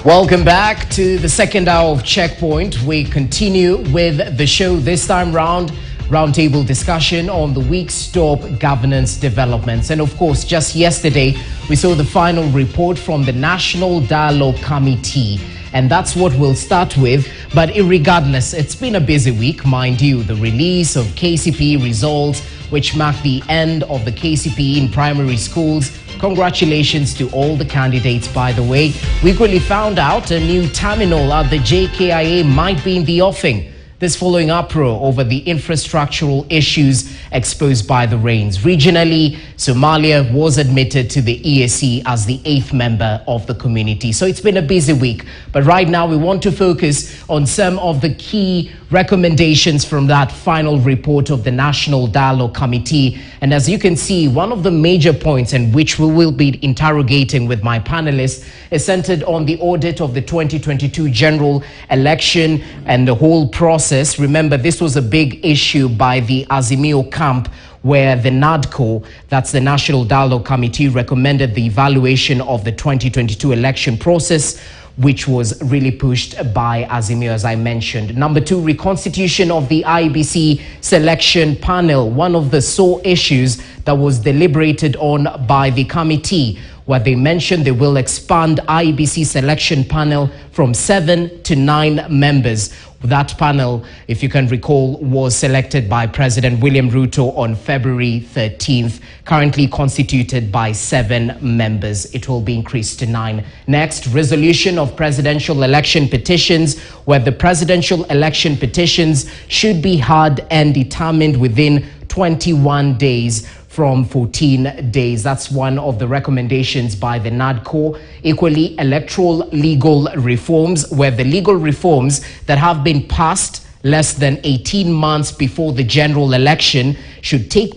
Welcome back to the second hour of Checkpoint. We continue with the show this time round. Roundtable discussion on the week's top governance developments. And of course, just yesterday, we saw the final report from the National Dialogue Committee. And that's what we'll start with. But irregardless, it's been a busy week, mind you. The release of KCPE results, which marked the end of the KCPE in primary schools. Congratulations to all the candidates, by the way. We quickly found out a new terminal at the JKIA might be in the offing. This following uproar over the infrastructural issues exposed by the rains. Regionally, Somalia was admitted to the EAC as the 8th member of the community. So it's been a busy week. But right now, we want to focus on some of the key recommendations from that final report of the National Dialogue Committee. And as you can see, one of the major points, and which we will be interrogating with my panelists, is centered on the audit of the 2022 general election and the whole process. Remember, this was a big issue by the Azimio camp, where the NADCO, that's the National Dialogue Committee, recommended the evaluation of the 2022 election process, which was really pushed by Azimio, as I mentioned. Number two, reconstitution of the IEBC selection panel, one of the sore issues that was deliberated on by the committee, where they mentioned they will expand IEBC selection panel from 7 to 9 members. That panel, if you can recall, was selected by President William Ruto on February 13th, currently constituted by 7 members. It will be increased to 9. Next, resolution of presidential election petitions, where the presidential election petitions should be heard and determined within 21 days from 14 days. That's one of the recommendations by the NADCO. Equally, electoral legal reforms, where the legal reforms that have been passed less than 18 months before the general election should take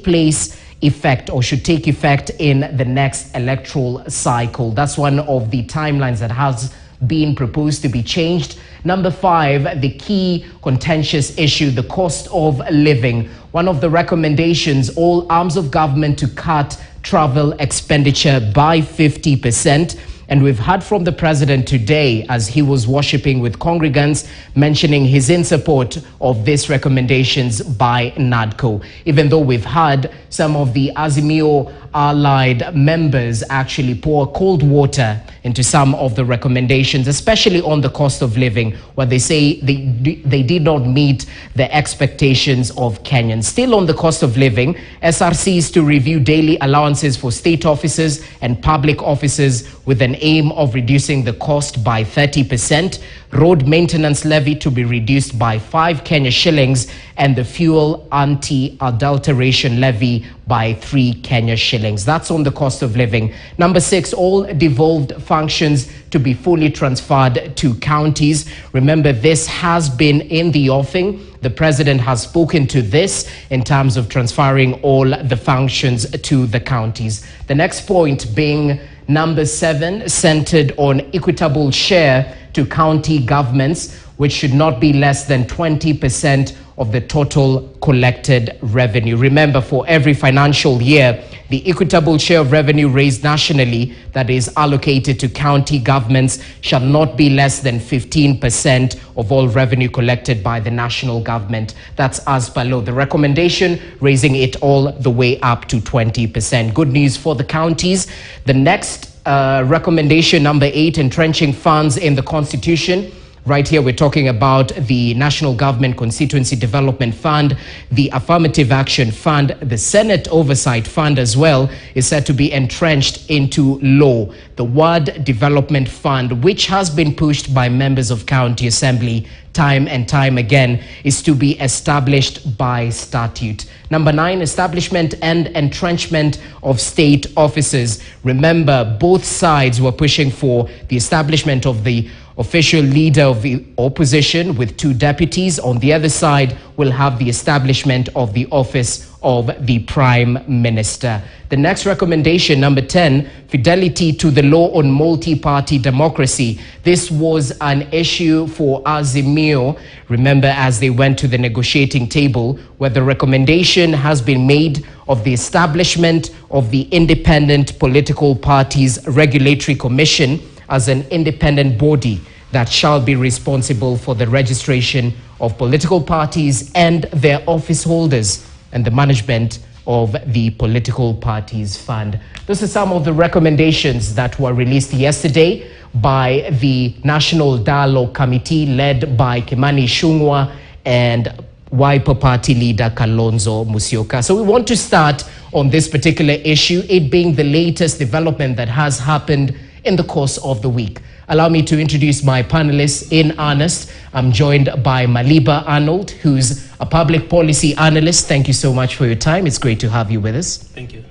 effect in the next electoral cycle. That's one of the timelines that has been proposed to be changed. Number 5, the key contentious issue, the cost of living. One of the recommendations, all arms of government to cut travel expenditure by 50%. And we've heard from the president today as he was worshipping with congregants, mentioning he's in support of these recommendations by NADCO. Even though we've heard some of the Azimio allied members actually pour cold water into some of the recommendations, especially on the cost of living, where they say they did not meet the expectations of Kenyans. Still on the cost of living, SRCs to review daily allowances for state officers and public officers with an aim of reducing the cost by 30%, road maintenance levy to be reduced by 5 Kenya shillings, and the fuel anti-adulteration levy by 3 Kenya shillings. That's on the cost of living. Number 6, all devolved functions to be fully transferred to counties. Remember, this has been in the offing. The president has spoken to this in terms of transferring all the functions to the counties. The next point being number 7, centered on equitable share to county governments, which should not be less than 20% of the total collected revenue. Remember, for every financial year, the equitable share of revenue raised nationally that is allocated to county governments shall not be less than 15% of all revenue collected by the national government. That's as per law. The recommendation raising it all the way up to 20%. Good news for the counties. The next recommendation, number 8, entrenching funds in the Constitution. Right here, we're talking about the National Government Constituency Development Fund, the Affirmative Action Fund, the Senate Oversight Fund as well, is said to be entrenched into law. The Ward Development Fund, which has been pushed by members of County Assembly time and time again, is to be established by statute. Number 9, establishment and entrenchment of state offices. Remember, both sides were pushing for the establishment of the official leader of the opposition with 2 deputies. On the other side, we'll have the establishment of the office of the Prime Minister. The next recommendation, number 10, fidelity to the law on multi-party democracy. This was an issue for Azimio, remember, as they went to the negotiating table, where the recommendation has been made of the establishment of the Independent Political Parties Regulatory Commission as an independent body that shall be responsible for the registration of political parties and their office holders and the management of the political parties fund. Those are some of the recommendations that were released yesterday by the National Dialogue Committee led by Kimani Ichung'wah and Wiper Party leader Kalonzo Musyoka. So we want to start on this particular issue, it being the latest development that has happened in the course of the week. Allow me to introduce my panelists in earnest. I'm joined by Maliba Arnold, who's a public policy analyst. Thank you so much for your time. It's great to have you with us. Thank you.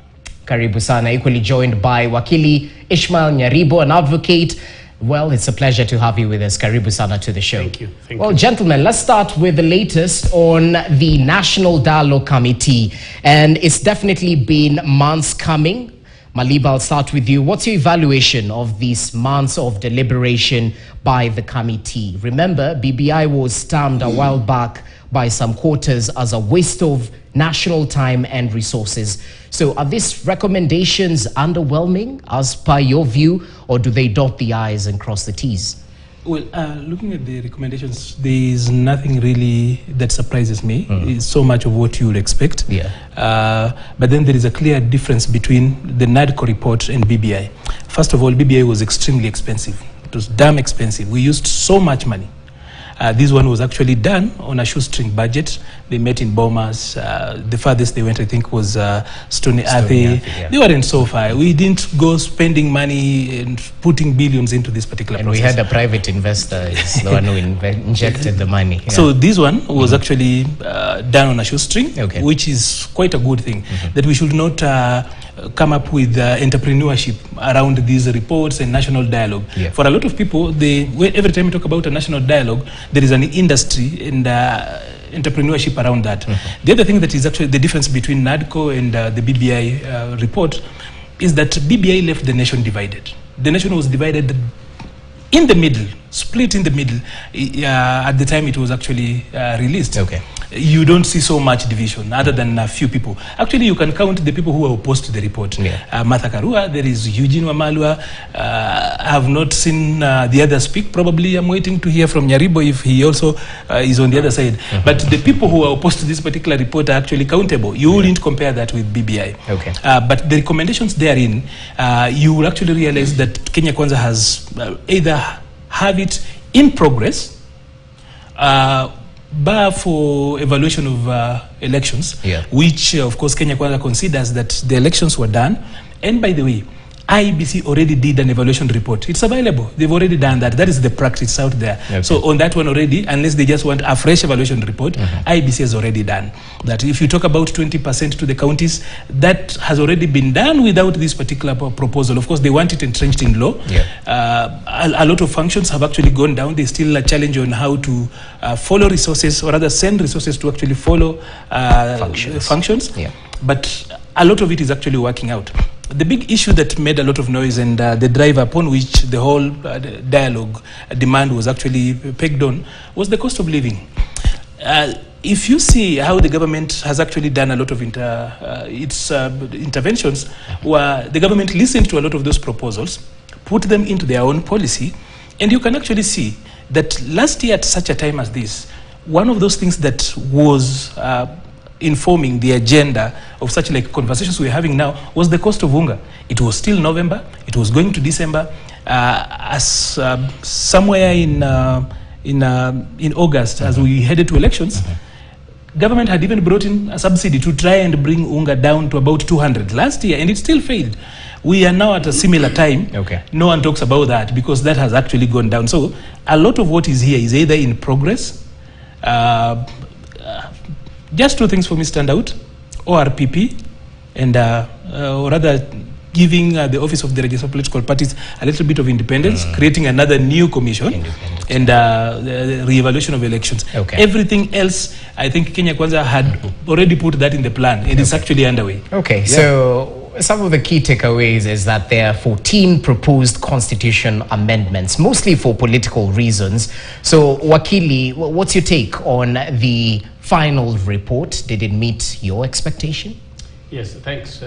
Karibu sana. Equally joined by Wakili Ishmael Nyaribo, an advocate. Well, it's a pleasure to have you with us. Karibu sana to the show. Thank you. Well, gentlemen, let's start with the latest on the National Dialogue Committee. And it's definitely been months coming. Maliba, I'll start with you. What's your evaluation of these months of deliberation by the committee? Remember, BBI was termed a while back by some quarters as a waste of national time and resources. So are these recommendations underwhelming as per your view, or do they dot the I's and cross the T's? Well, looking at the recommendations, there is nothing really that surprises me. It's so much of what you would expect. Yeah. But then there is a clear difference between the NADCO report and BBI. First of all, BBI was extremely expensive. It was damn expensive. We used so much money. This one was actually done on a shoestring budget. They met in Bomas. The farthest they went, I think, was Stony Athi. Yeah. They weren't so far. We didn't go spending money and putting billions into this particular process. And we had a private investor, the one who injected the money. Yeah. So this one was actually done on a shoestring, which is quite a good thing. That we should not come up with entrepreneurship around these reports and national dialogue. Yeah. For a lot of people, every time we talk about a national dialogue, there is an industry and entrepreneurship around that. The other thing that is actually the difference between NADCO and the BBI report is that BBI left the nation divided. The nation was divided in the middle, split in the middle at the time it was actually released. You don't see so much division other than a few people. Actually, you can count the people who are opposed to the report. Martha Karua, there is Eugene Wamalwa. I have not seen the others speak. Probably I'm waiting to hear from Nyaribo if he also is on the other side. But the people who are opposed to this particular report are actually countable. You wouldn't compare that with BBI. But the recommendations therein, you will actually realize that Kenya Kwanza has either have it in progress, bar for evaluation of elections, which of course Kenya Kwanza considers that the elections were done. And by the way, IEBC already did an evaluation report. It's available. They've already done that. That is the practice out there. So on that one already, unless they just want a fresh evaluation report, IEBC has already done that. If you talk about 20% to the counties, that has already been done without this particular proposal. Of course, they want it entrenched in law. A lot of functions have actually gone down. There's still a challenge on how to follow resources, or rather send resources to actually follow functions. But a lot of it is actually working out. The big issue that made a lot of noise and the drive upon which the whole dialogue demand was actually pegged on was the cost of living. If you see how the government has actually done a lot of its interventions, where the government listened to a lot of those proposals, put them into their own policy, and you can actually see that last year at such a time as this, one of those things that was informing the agenda of such like conversations we're having now was the cost of unga. It was still November, it was going to December, somewhere in August as we headed to elections. Government had even brought in a subsidy to try and bring unga down to about 200 last year, and it still failed. We are now at a similar time. No one talks about that because that has actually gone down. So a lot of what is here is either in progress. Just two things for me stand out: ORPP and or rather giving the Office of the Register of Political Parties a little bit of independence, creating another new commission, and the re-evaluation of elections. Everything else, I think Kenya Kwanza had already put that in the plan, and it's actually underway. So some of the key takeaways is that there are 14 proposed constitution amendments, mostly for political reasons. So, Wakili, what's your take on the final report? Did it meet your expectation? Yes, thanks,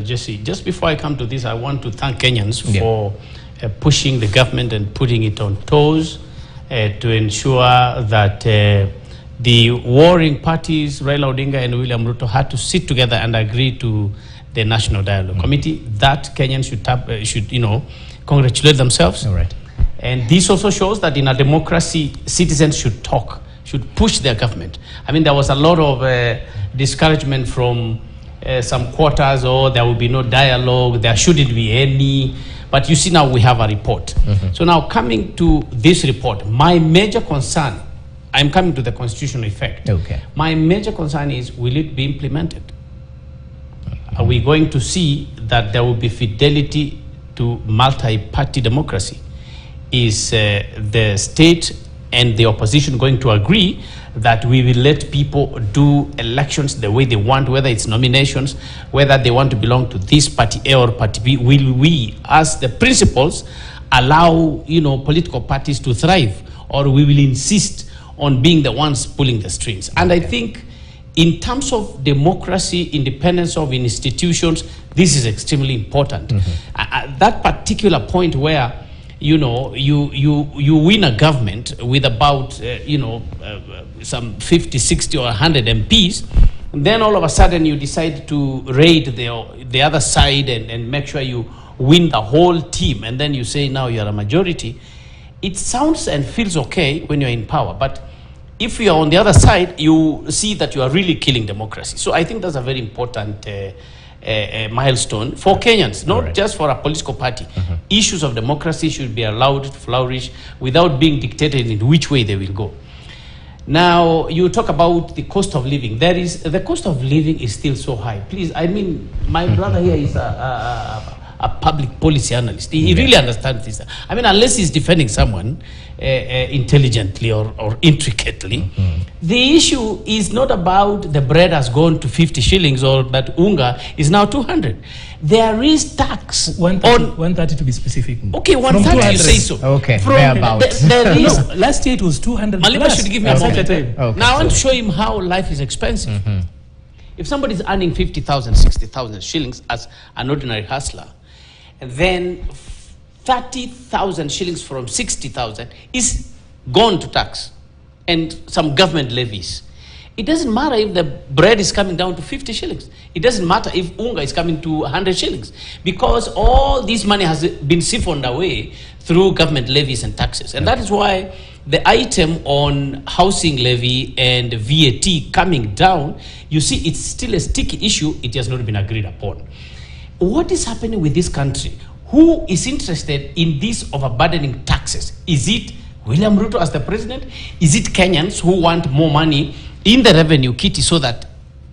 Jesse. Just before I come to this, I want to thank Kenyans for pushing the government and putting it on toes to ensure that the warring parties, Raila Odinga and William Ruto, had to sit together and agree to the National Dialogue Committee. That Kenyans should congratulate themselves. All right. And this also shows that in a democracy, citizens should talk, should push their government. I mean, there was a lot of discouragement from some quarters, or there will be no dialogue, there shouldn't be any. But you see now we have a report. So now coming to this report, my major concern, I'm coming to the constitutional effect. Okay. My major concern is, will it be implemented? Are we going to see that there will be fidelity to multi-party democracy? Is the state and the opposition going to agree that we will let people do elections the way they want, whether it's nominations, whether they want to belong to this party A or party B? Will we, as the principals, allow political parties to thrive, or we will insist on being the ones pulling the strings? And I think in terms of democracy, independence of institutions, this is extremely important. That particular point where you win a government with about some 50, 60 or 100 MPs, and then all of a sudden you decide to raid the other side and make sure you win the whole team, and then you say now you're a majority. It sounds and feels okay when you're in power, but if you're on the other side, you see that you are really killing democracy. So I think that's a very important milestone for Kenyans, not just for a political party. Issues of democracy should be allowed to flourish without being dictated in which way they will go. Now, you talk about the cost of living. The cost of living is still so high. Please, I mean, my brother here is a public policy analyst. He really understands this. I mean, unless he's defending someone intelligently or intricately, the issue is not about the bread has gone to 50 shillings or that unga is now 200. There is tax 130 to be specific. Okay, 130 you say so. Okay, thereabouts. There is. Last year it was 200 Maliba plus. should give me a moment. Okay. Now I want to show him how life is expensive. If somebody is earning 50,000, 60,000 shillings as an ordinary hustler, and then 30,000 shillings from 60,000 is gone to tax and some government levies. It doesn't matter if the bread is coming down to 50 shillings. It doesn't matter if unga is coming to 100 shillings, because all this money has been siphoned away through government levies and taxes. And that is why the item on housing levy and VAT coming down, you see it's still a sticky issue. It has not been agreed upon. What is happening with this country? Who is interested in this overburdening taxes? Is it William Ruto as the president? Is it Kenyans who want more money in the revenue kitty so that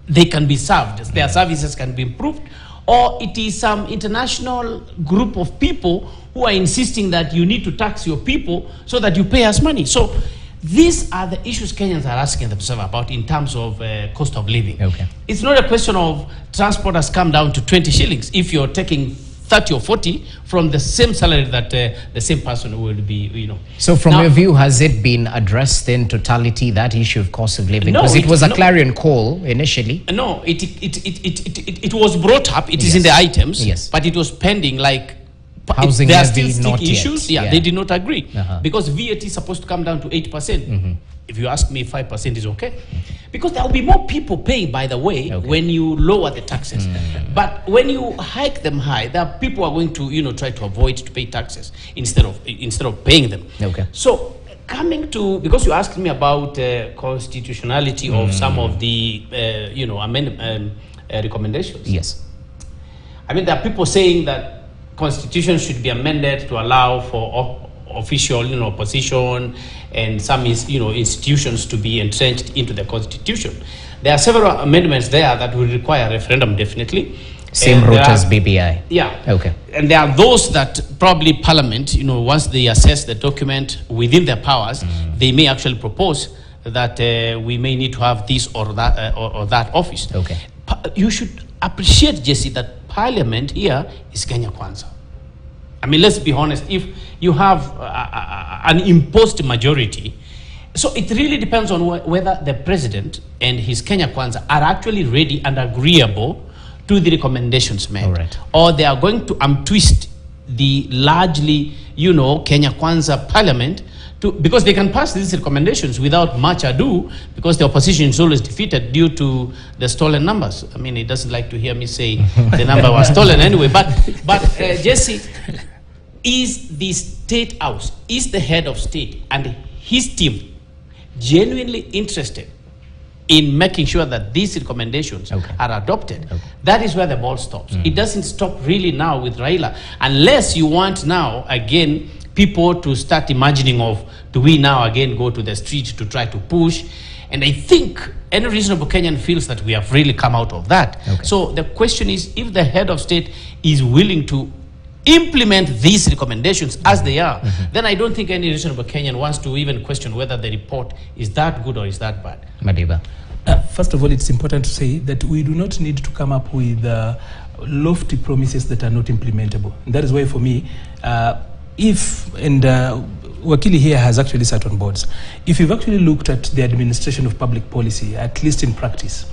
they can be served, their services can be improved? Or it is some international group of people who are insisting that you need to tax your people so that you pay us money? So these are the issues Kenyans are asking themselves about in terms of cost of living. Okay. It's not a question of transport has come down to 20 shillings if you're taking 30 or 40 from the same salary that the same person will be, So from your view, has it been addressed in totality, that issue of cost of living? Because it was a clarion call initially. No, it was brought up, it is in the items, but it was pending, like, housing there are levy, still not sticky issues. yet. They did not agree. Because VAT is supposed to come down to 8%. If you ask me, 5% is okay. Because there will be more people paying, by the way, when you lower the taxes. But when you hike them high, there are people who are going to, try to avoid to pay taxes instead of paying them. So coming to, because you asked me about constitutionality of some of the, recommendations. Yes. I mean, there are people saying that constitution should be amended to allow for official, opposition and some, institutions to be entrenched into the constitution. There are several amendments there that will require a referendum, definitely. Same route as BBI. Yeah. Okay. And there are those that probably Parliament, once they assess the document within their powers, they may actually propose that we may need to have this or that or that office. Okay. You should appreciate, Jesse, that Parliament here is Kenya Kwanza. I mean, let's be honest, if you have an imposed majority, so it really depends on whether the president and his Kenya Kwanza are actually ready and agreeable to the recommendations made. Or they are going to twist the largely, Kenya Kwanza parliament, because they can pass these recommendations without much ado, because the opposition is always defeated due to the stolen numbers. I mean, he doesn't like to hear me say the number was stolen anyway. But Jesse, is the State House, is the head of state and his team genuinely interested in making sure that these recommendations are adopted? That is where the ball stops. It doesn't stop really now with Raila, unless you want now, again, people to start imagining of, do we now again go to the street to try to push? And I think any reasonable Kenyan feels that we have really come out of that. So the question is, if the head of state is willing to implement these recommendations as they are, then I don't think any reasonable Kenyan wants to even question whether the report is that good or is that bad. Madiba. First of all, it's important to say that we do not need to come up with lofty promises that are not implementable. And that is why, for me, Wakili here has actually sat on boards. If you've actually looked at the administration of public policy, at least in practice,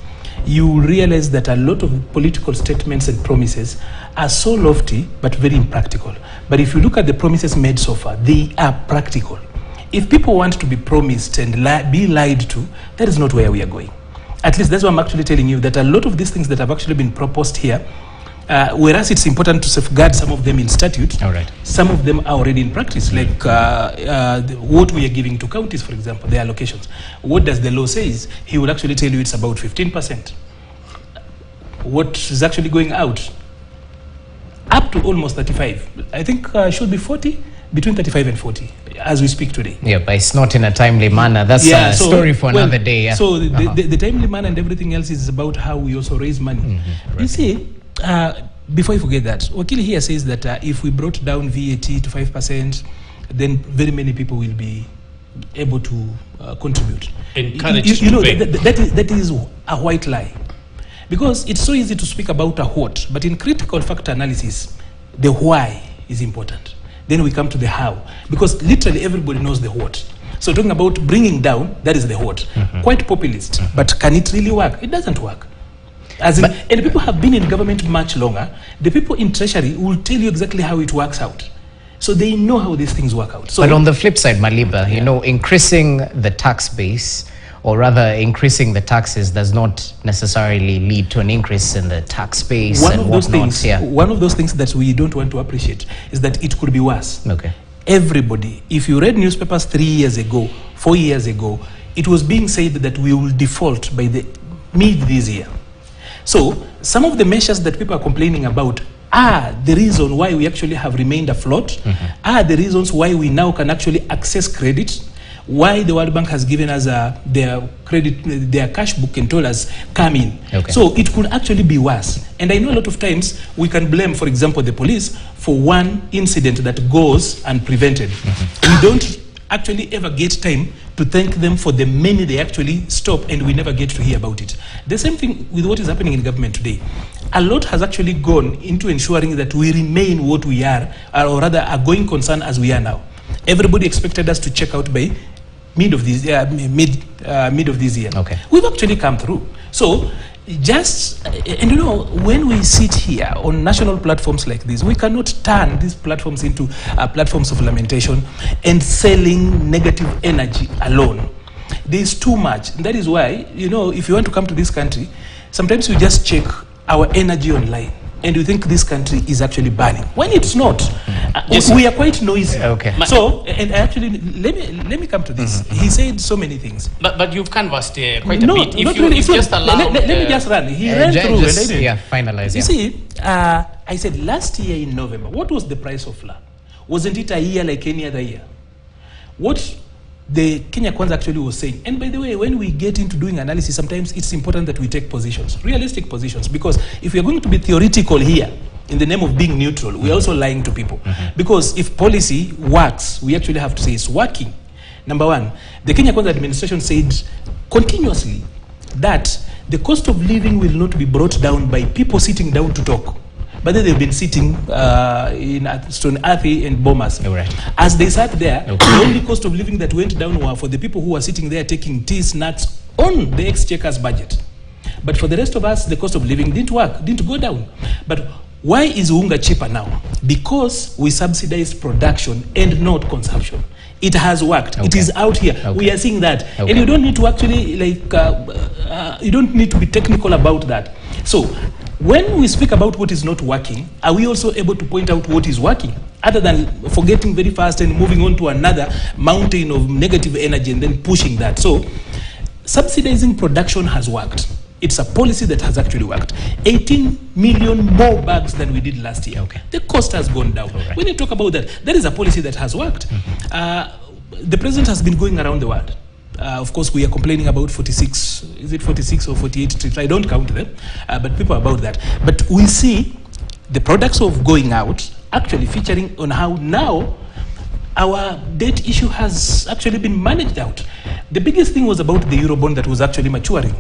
you realize that a lot of political statements and promises are so lofty but very impractical. But if you look at the promises made so far, they are practical. If people want to be promised and be lied to, that is not where we are going. At least that's why I'm actually telling you that a lot of these things that have actually been proposed here, whereas it's important to safeguard some of them in statute, some of them are already in practice, like what we are giving to counties, for example, their allocations. What does the law say? He will actually tell you it's about 15%. What is actually going out? Up to almost 35. I think should be 40, between 35 and 40, as we speak today. Yeah, but it's not in a timely manner. That's a story for another day. Yeah. So the timely manner and everything else is about how we also raise money. You see, before you forget that, Wakili here says that if we brought down VAT to 5%, then very many people will be able to contribute. Encouraged that is a white lie. Because it's so easy to speak about a what, but in critical factor analysis, the why is important. Then we come to the how, because literally everybody knows the what. So talking about bringing down, that is the what. Quite populist, but can it really work? It doesn't work. And the people have been in government much longer. The people in treasury will tell you exactly how it works out. So they know how these things work out. So, but on the flip side, Maliba, you know, increasing the tax base, or rather increasing the taxes, does not necessarily lead to an increase in the tax base. One of those things that we don't want to appreciate is that it could be worse. Everybody, if you read newspapers 3 years ago, 4 years ago, it was being said that we will default by the mid this year. So some of the measures that people are complaining about are the reason why we actually have remained afloat, are the reasons why we now can actually access credit, why the World Bank has given us their credit, their cash book, and told us come in. So it could actually be worse. And I know a lot of times we can blame, for example, the police for one incident that goes unprevented. We don't actually ever get time to thank them for the many they actually stop, and we never get to hear about it. The same thing with what is happening in government today. A lot has actually gone into ensuring that we remain what we are, or rather a going concern as we are now. Everybody expected us to check out by mid of this year. We've actually come through. So just, and you know, when we sit here on national platforms like this, we cannot turn these platforms into platforms of lamentation and selling negative energy alone. There's too much. And that is why, you know, if you want to come to this country, sometimes you just check our energy online and you think this country is actually burning, when it's not. We are quite noisy. So, and actually, let me come to this. He said so many things. But you've canvassed quite a bit. Let me just run. He ran through. Finalize. You see, I said last year in November, what was the price of flour? Wasn't it a year like any other year? What the Kenya Kwanza actually was saying, and by the way, when we get into doing analysis, sometimes it's important that we take positions, realistic positions, because if we are going to be theoretical here in the name of being neutral, we're also lying to people. Because if policy works, we actually have to say it's working. Number one, the Kenya Kwanza administration said continuously that the cost of living will not be brought down by people sitting down to talk, but then they've been sitting in Stone Athi and Bomas. As they sat there, the only cost of living that went down were for the people who were sitting there taking tea, snacks on the exchequer's budget. But for the rest of us, the cost of living didn't go down. But Why is unga cheaper now? Because we subsidize production and not consumption. It has worked. Okay. It is out here. Okay. We are seeing that. Okay. And you don't need to actually, you don't need to be technical about that. So, when we speak about what is not working, are we also able to point out what is working? Other than forgetting very fast and moving on to another mountain of negative energy and then pushing that. So, subsidizing production has worked. It's a policy that has actually worked. 18 million more bags than we did last year. Okay. The cost has gone down. Right. When you talk about that, that is a policy that has worked. The president has been going around the world. Of course, we are complaining about 46, is it 46 or 48 trips? I don't count them, but people are about that. But we see the products of going out actually featuring on how now our debt issue has actually been managed out. The biggest thing was about the Eurobond that was actually maturing.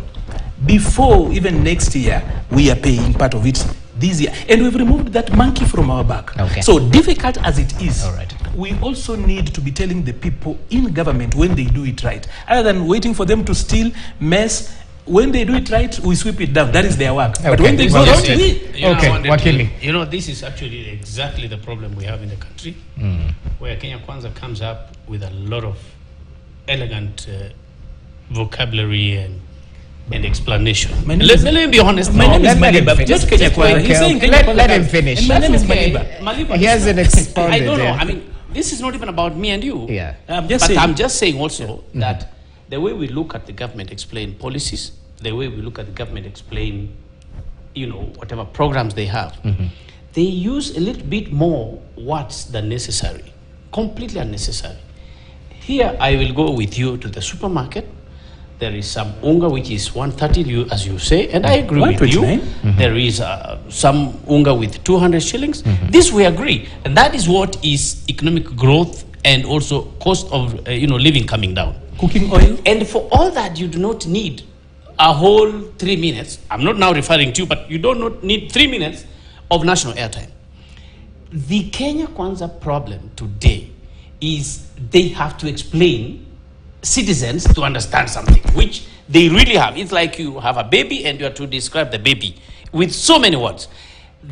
Before even next year, we are paying part of it this year. And we've removed that monkey from our back. Okay. So difficult as it is, All right. we also need to be telling the people in government when they do it right. Other than waiting for them to steal, mess, when they do it right, we sweep it down. That is their work. Okay. But when they go wrong, we... Wakili. You know, this is actually exactly the problem we have in the country, where Kenya Kwanza comes up with a lot of elegant vocabulary and explanation. Let me be honest. My name is Maliba. Just Kenya Kwanza. He's saying Kenya Kwanza. Let him finish. And my name is Okay. Maliba. He hasn't expounded. I don't know. yeah. I mean, this is not even about me and you. Yeah. I'm just But saying. I'm just saying also that the way we look at the government explain policies, the way we look at the government explain, whatever programs they have, they use a little bit more words than necessary, completely unnecessary. Here, I will go with you to the supermarket. There is some unga which is 130, as you say, and I agree with you. There is some unga with 200 shillings. This we agree, and that is what is economic growth and also cost of living coming down. Cooking oil. And for all that, you do not need a whole 3 minutes. I'm not now referring to you, but you do not need 3 minutes of national airtime. The Kenya Kwanza problem today is they have to explain citizens to understand something, which they really have. It's like you have a baby and you have to describe the baby with so many words.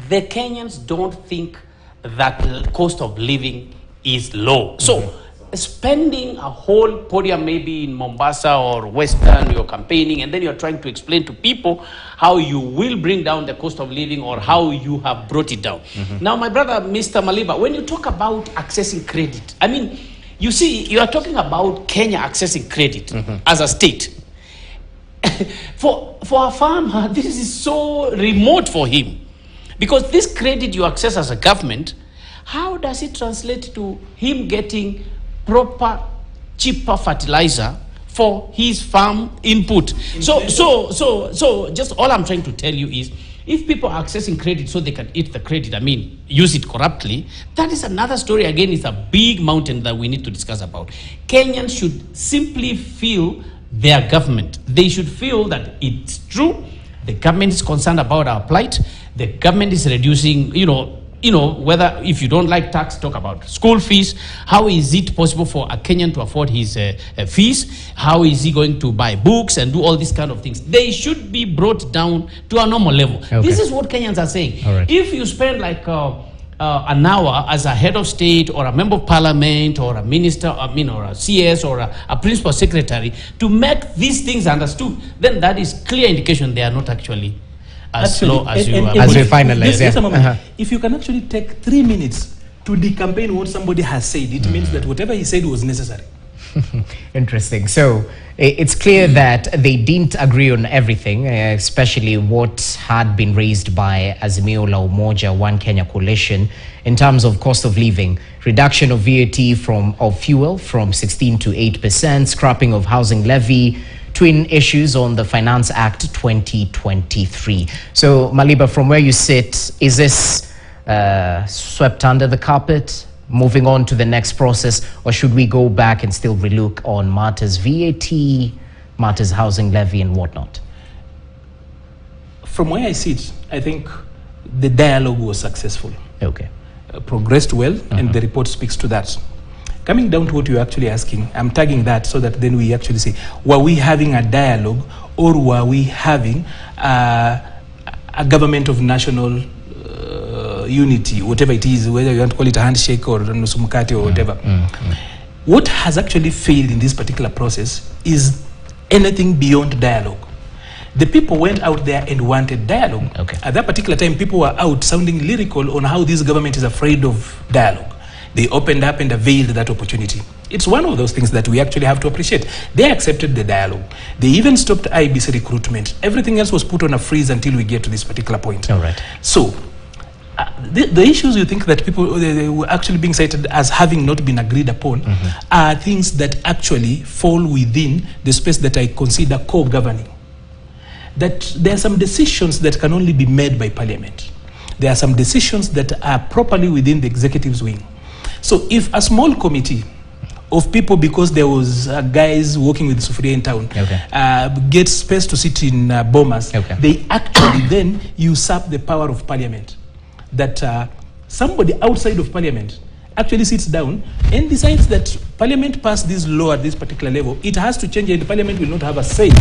The Kenyans don't think that the cost of living is low. So spending a whole podium maybe in Mombasa or Western, you're campaigning, and then you're trying to explain to people how you will bring down the cost of living or how you have brought it down. Now, my brother, Mr. Maliba, when you talk about accessing credit, I mean, you see, you are talking about Kenya accessing credit as a state. For a farmer, this is so remote for him. Because this credit you access as a government, how does it translate to him getting proper, cheaper fertilizer for his farm input? So just all I'm trying to tell you is, if people are accessing credit so they can eat the credit, I mean, use it corruptly, that is another story. Again, it's a big mountain that we need to discuss about. Kenyans should simply feel their government. They should feel that it's true. The government is concerned about our plight. The government is reducing, whether if you don't like tax, talk about school fees. How is it possible for a Kenyan to afford his fees? How is he going to buy books and do all these kind of things? They should be brought down to a normal level. Okay. This is what Kenyans are saying. All right. If you spend like an hour as a head of state or a member of parliament or a minister, or a CS or a principal secretary to make these things understood, then that is clear indication they are not actually as slow as you are. As we finalize, If you can actually take 3 minutes to decampaign what somebody has said, it means that whatever he said was necessary. Interesting. So it's clear that they didn't agree on everything, especially what had been raised by Azimio la Umoja, One Kenya Coalition, in terms of cost of living, reduction of VAT of fuel from 16 to 8%, scrapping of housing levy, twin issues on the Finance Act 2023. So, Maliba, from where you sit, is this swept under the carpet, moving on to the next process, or should we go back and still relook on matters VAT, matters housing levy and whatnot? From where I sit, I think the dialogue was successful. Okay. Progressed well, and the report speaks to that. Coming down to what you're actually asking, I'm tagging that so that then we actually say, were we having a dialogue or were we having a government of national unity, whatever it is, whether you want to call it a handshake or nusumukati or whatever. What has actually failed in this particular process is anything beyond dialogue. The people went out there and wanted dialogue. Okay. At that particular time, people were out sounding lyrical on how this government is afraid of dialogue. They opened up and availed that opportunity. It's one of those things that we actually have to appreciate. They accepted the dialogue. They even stopped IBC recruitment. Everything else was put on a freeze until we get to this particular point. All right. So, the issues you think that people they were actually being cited as having not been agreed upon are things that actually fall within the space that I consider co-governing. That there are some decisions that can only be made by Parliament. There are some decisions that are properly within the executive's wing. So if a small committee of people, because there was guys working with Sufuria in town, get space to sit in bombers, they actually then usurp the power of Parliament. That somebody outside of Parliament actually sits down and decides that Parliament passed this law at this particular level, it has to change and Parliament will not have a say.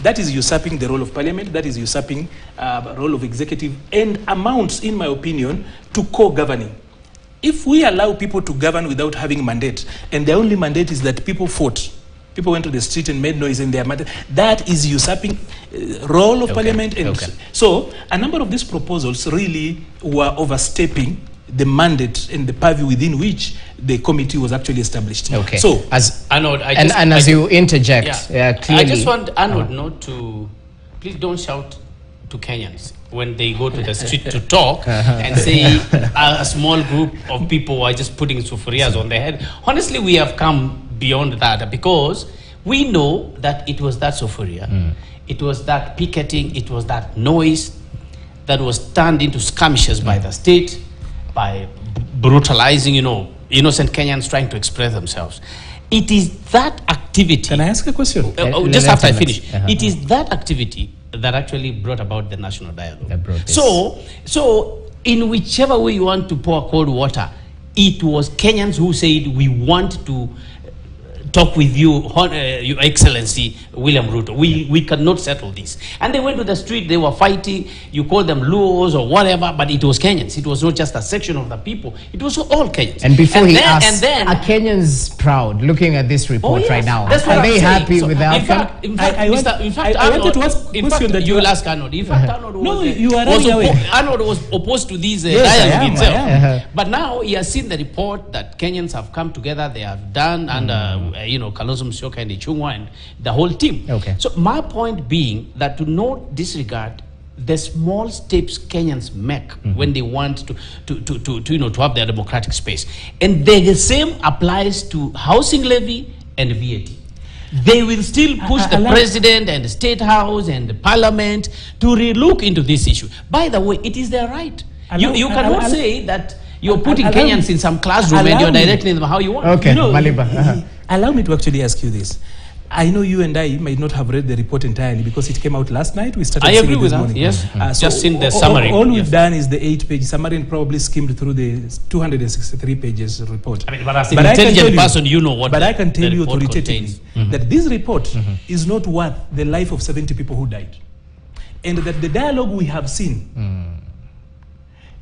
That is usurping the role of Parliament, that is usurping the role of executive, and amounts, in my opinion, to co-governing. If we allow people to govern without having mandate, and the only mandate is that people fought, people went to the street and made noise in their mandate, that is usurping role of Parliament. And so a number of these proposals really were overstepping the mandate and the purview within which the committee was actually established. Okay. So, as Arnold, as you interject, clearly. I just want Arnold not to, please don't shout to Kenyans when they go to the street to talk and say a small group of people are just putting sufurias on their head. Honestly, we have come beyond that because we know that it was that sufuria, it was that picketing, it was that noise that was turned into skirmishes by the state, by brutalizing, innocent Kenyans trying to express themselves. It is that activity. Can I ask a question? Just after I finish. It is that activity that actually brought about the national dialogue. So in whichever way you want to pour cold water, it was Kenyans who said, we want to talk with you, Your Excellency William Ruto. We cannot settle this. And they went to the street, they were fighting, you call them Luos or whatever, but it was Kenyans. It was not just a section of the people, it was all Kenyans. And before are Kenyans proud looking at this report right now? Are they happy with the outcome? In fact, Arnold, you will ask Arnold. In fact, Arnold was opposed to this dialogue itself. But now he has seen the report that Kenyans have come together, they have done under Kalonzo Musyoka and Ichung'wa and the whole team. So my point being that to not disregard the small steps Kenyans make when they want to have their democratic space, and the same applies to housing levy and VAT. They will still push the president and the state house and the parliament to relook into this issue. By the way, it is their right. You cannot say that you're putting Kenyans in some classroom and you're directing them how you want. Maliba. Allow me to actually ask you this. I know you and I might not have read the report entirely because it came out last night. We started. I agree with that. Yes, just in the summary. All we've done is the 8-page summary and probably skimmed through the 263 pages report. But as an intelligent person, you know what. But I can tell you authoritatively that this report is not worth the life of 70 people who died, and that the dialogue we have seen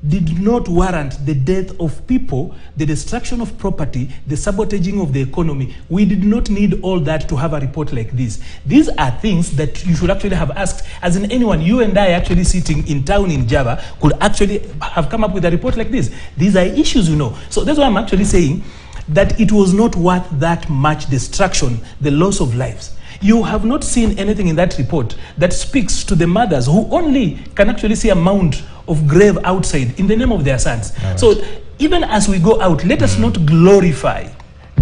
did not warrant the death of people, the destruction of property, the sabotaging of the economy. We did not need all that to have a report like this. These are things that you should actually have asked, as in anyone, you and I actually sitting in town in Java could actually have come up with a report like this. These are issues, So that's why I'm actually saying that it was not worth that much destruction, the loss of lives. You have not seen anything in that report that speaks to the mothers who only can actually see a mound of grave outside in the name of their sons. So even as we go out, let us not glorify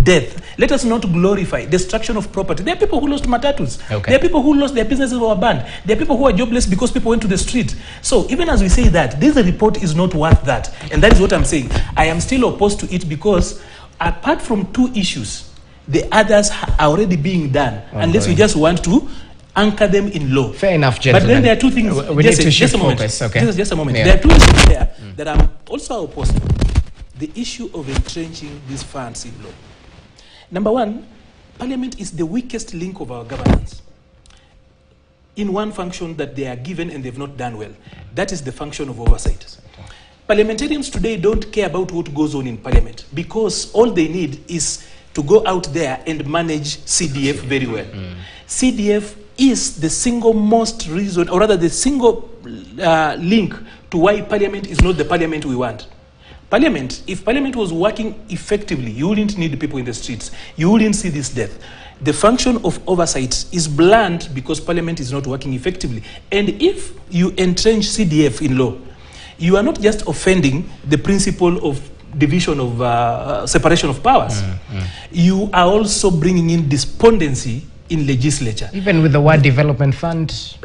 death. Let us not glorify destruction of property. There are people who lost matatus. There are people who lost their businesses were banned. There are people who are jobless because people went to the street. So even as we say that, this report is not worth that. And that is what I'm saying. I am still opposed to it because apart from two issues, the others are already being done, unless we just want to anchor them in law. Fair enough, gentlemen. But then there are two things. We need to shift focus. Just a moment. There are two things there that I'm also opposed to. The issue of entrenching these funds in law. Number one, Parliament is the weakest link of our governance. In one function that they are given and they've not done well. That is the function of oversight. Parliamentarians today don't care about what goes on in parliament because all they need is to go out there and manage CDF very well. CDF is the single most reason, or rather the single link to why parliament is not the parliament we want. Parliament, if parliament was working effectively, you wouldn't need people in the streets. You wouldn't see this death. The function of oversight is bland because parliament is not working effectively. And if you entrench CDF in law, you are not just offending the principle of division of separation of powers. You are also bringing in despondency in legislature. Even with the word development fund,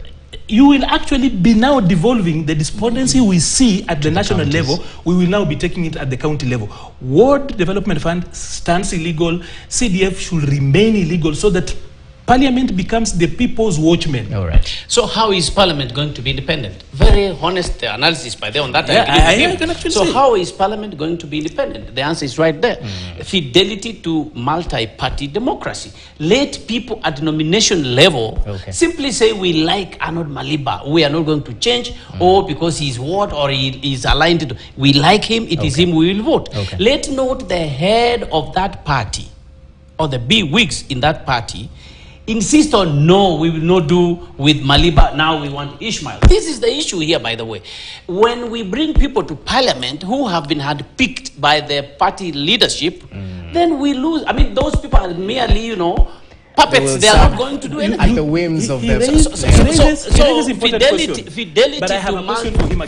you will actually be now devolving the despondency we see at the national level. We will now be taking it at the county level. Ward Development Fund stands illegal. CDF should remain illegal so that Parliament becomes the people's watchman. All right. So how is Parliament going to be independent? Very honest analysis by there on that. I can actually so say. how is Parliament going to be independent? The answer is right there. Fidelity to multi-party democracy. Let people at the nomination level simply say, we like Arnold Maliba. We are not going to change, or because he's what, or he is aligned to. We like him, it is him, we will vote. Let not the head of that party, or the big wigs in that party, insist on, no, we will not do with Maliba, now we want Ishmael. This is the issue here, by the way. When we bring people to parliament who have been handpicked by their party leadership, then we lose. I mean, those people are merely, you know, puppets. They are not going to do anything. At the whims of the...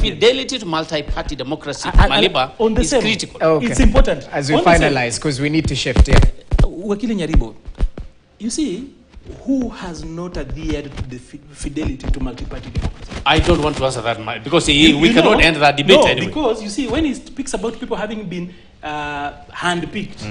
Fidelity to multi-party democracy, Maliba, is critical. It's important. As we finalize, because we need to shift here. Wakili Nyaribo, you see, who has not adhered to the fidelity to multi-party democracy? I don't want to answer that, because we cannot end that debate anyway. Because you see, when he speaks about people having been hand-picked,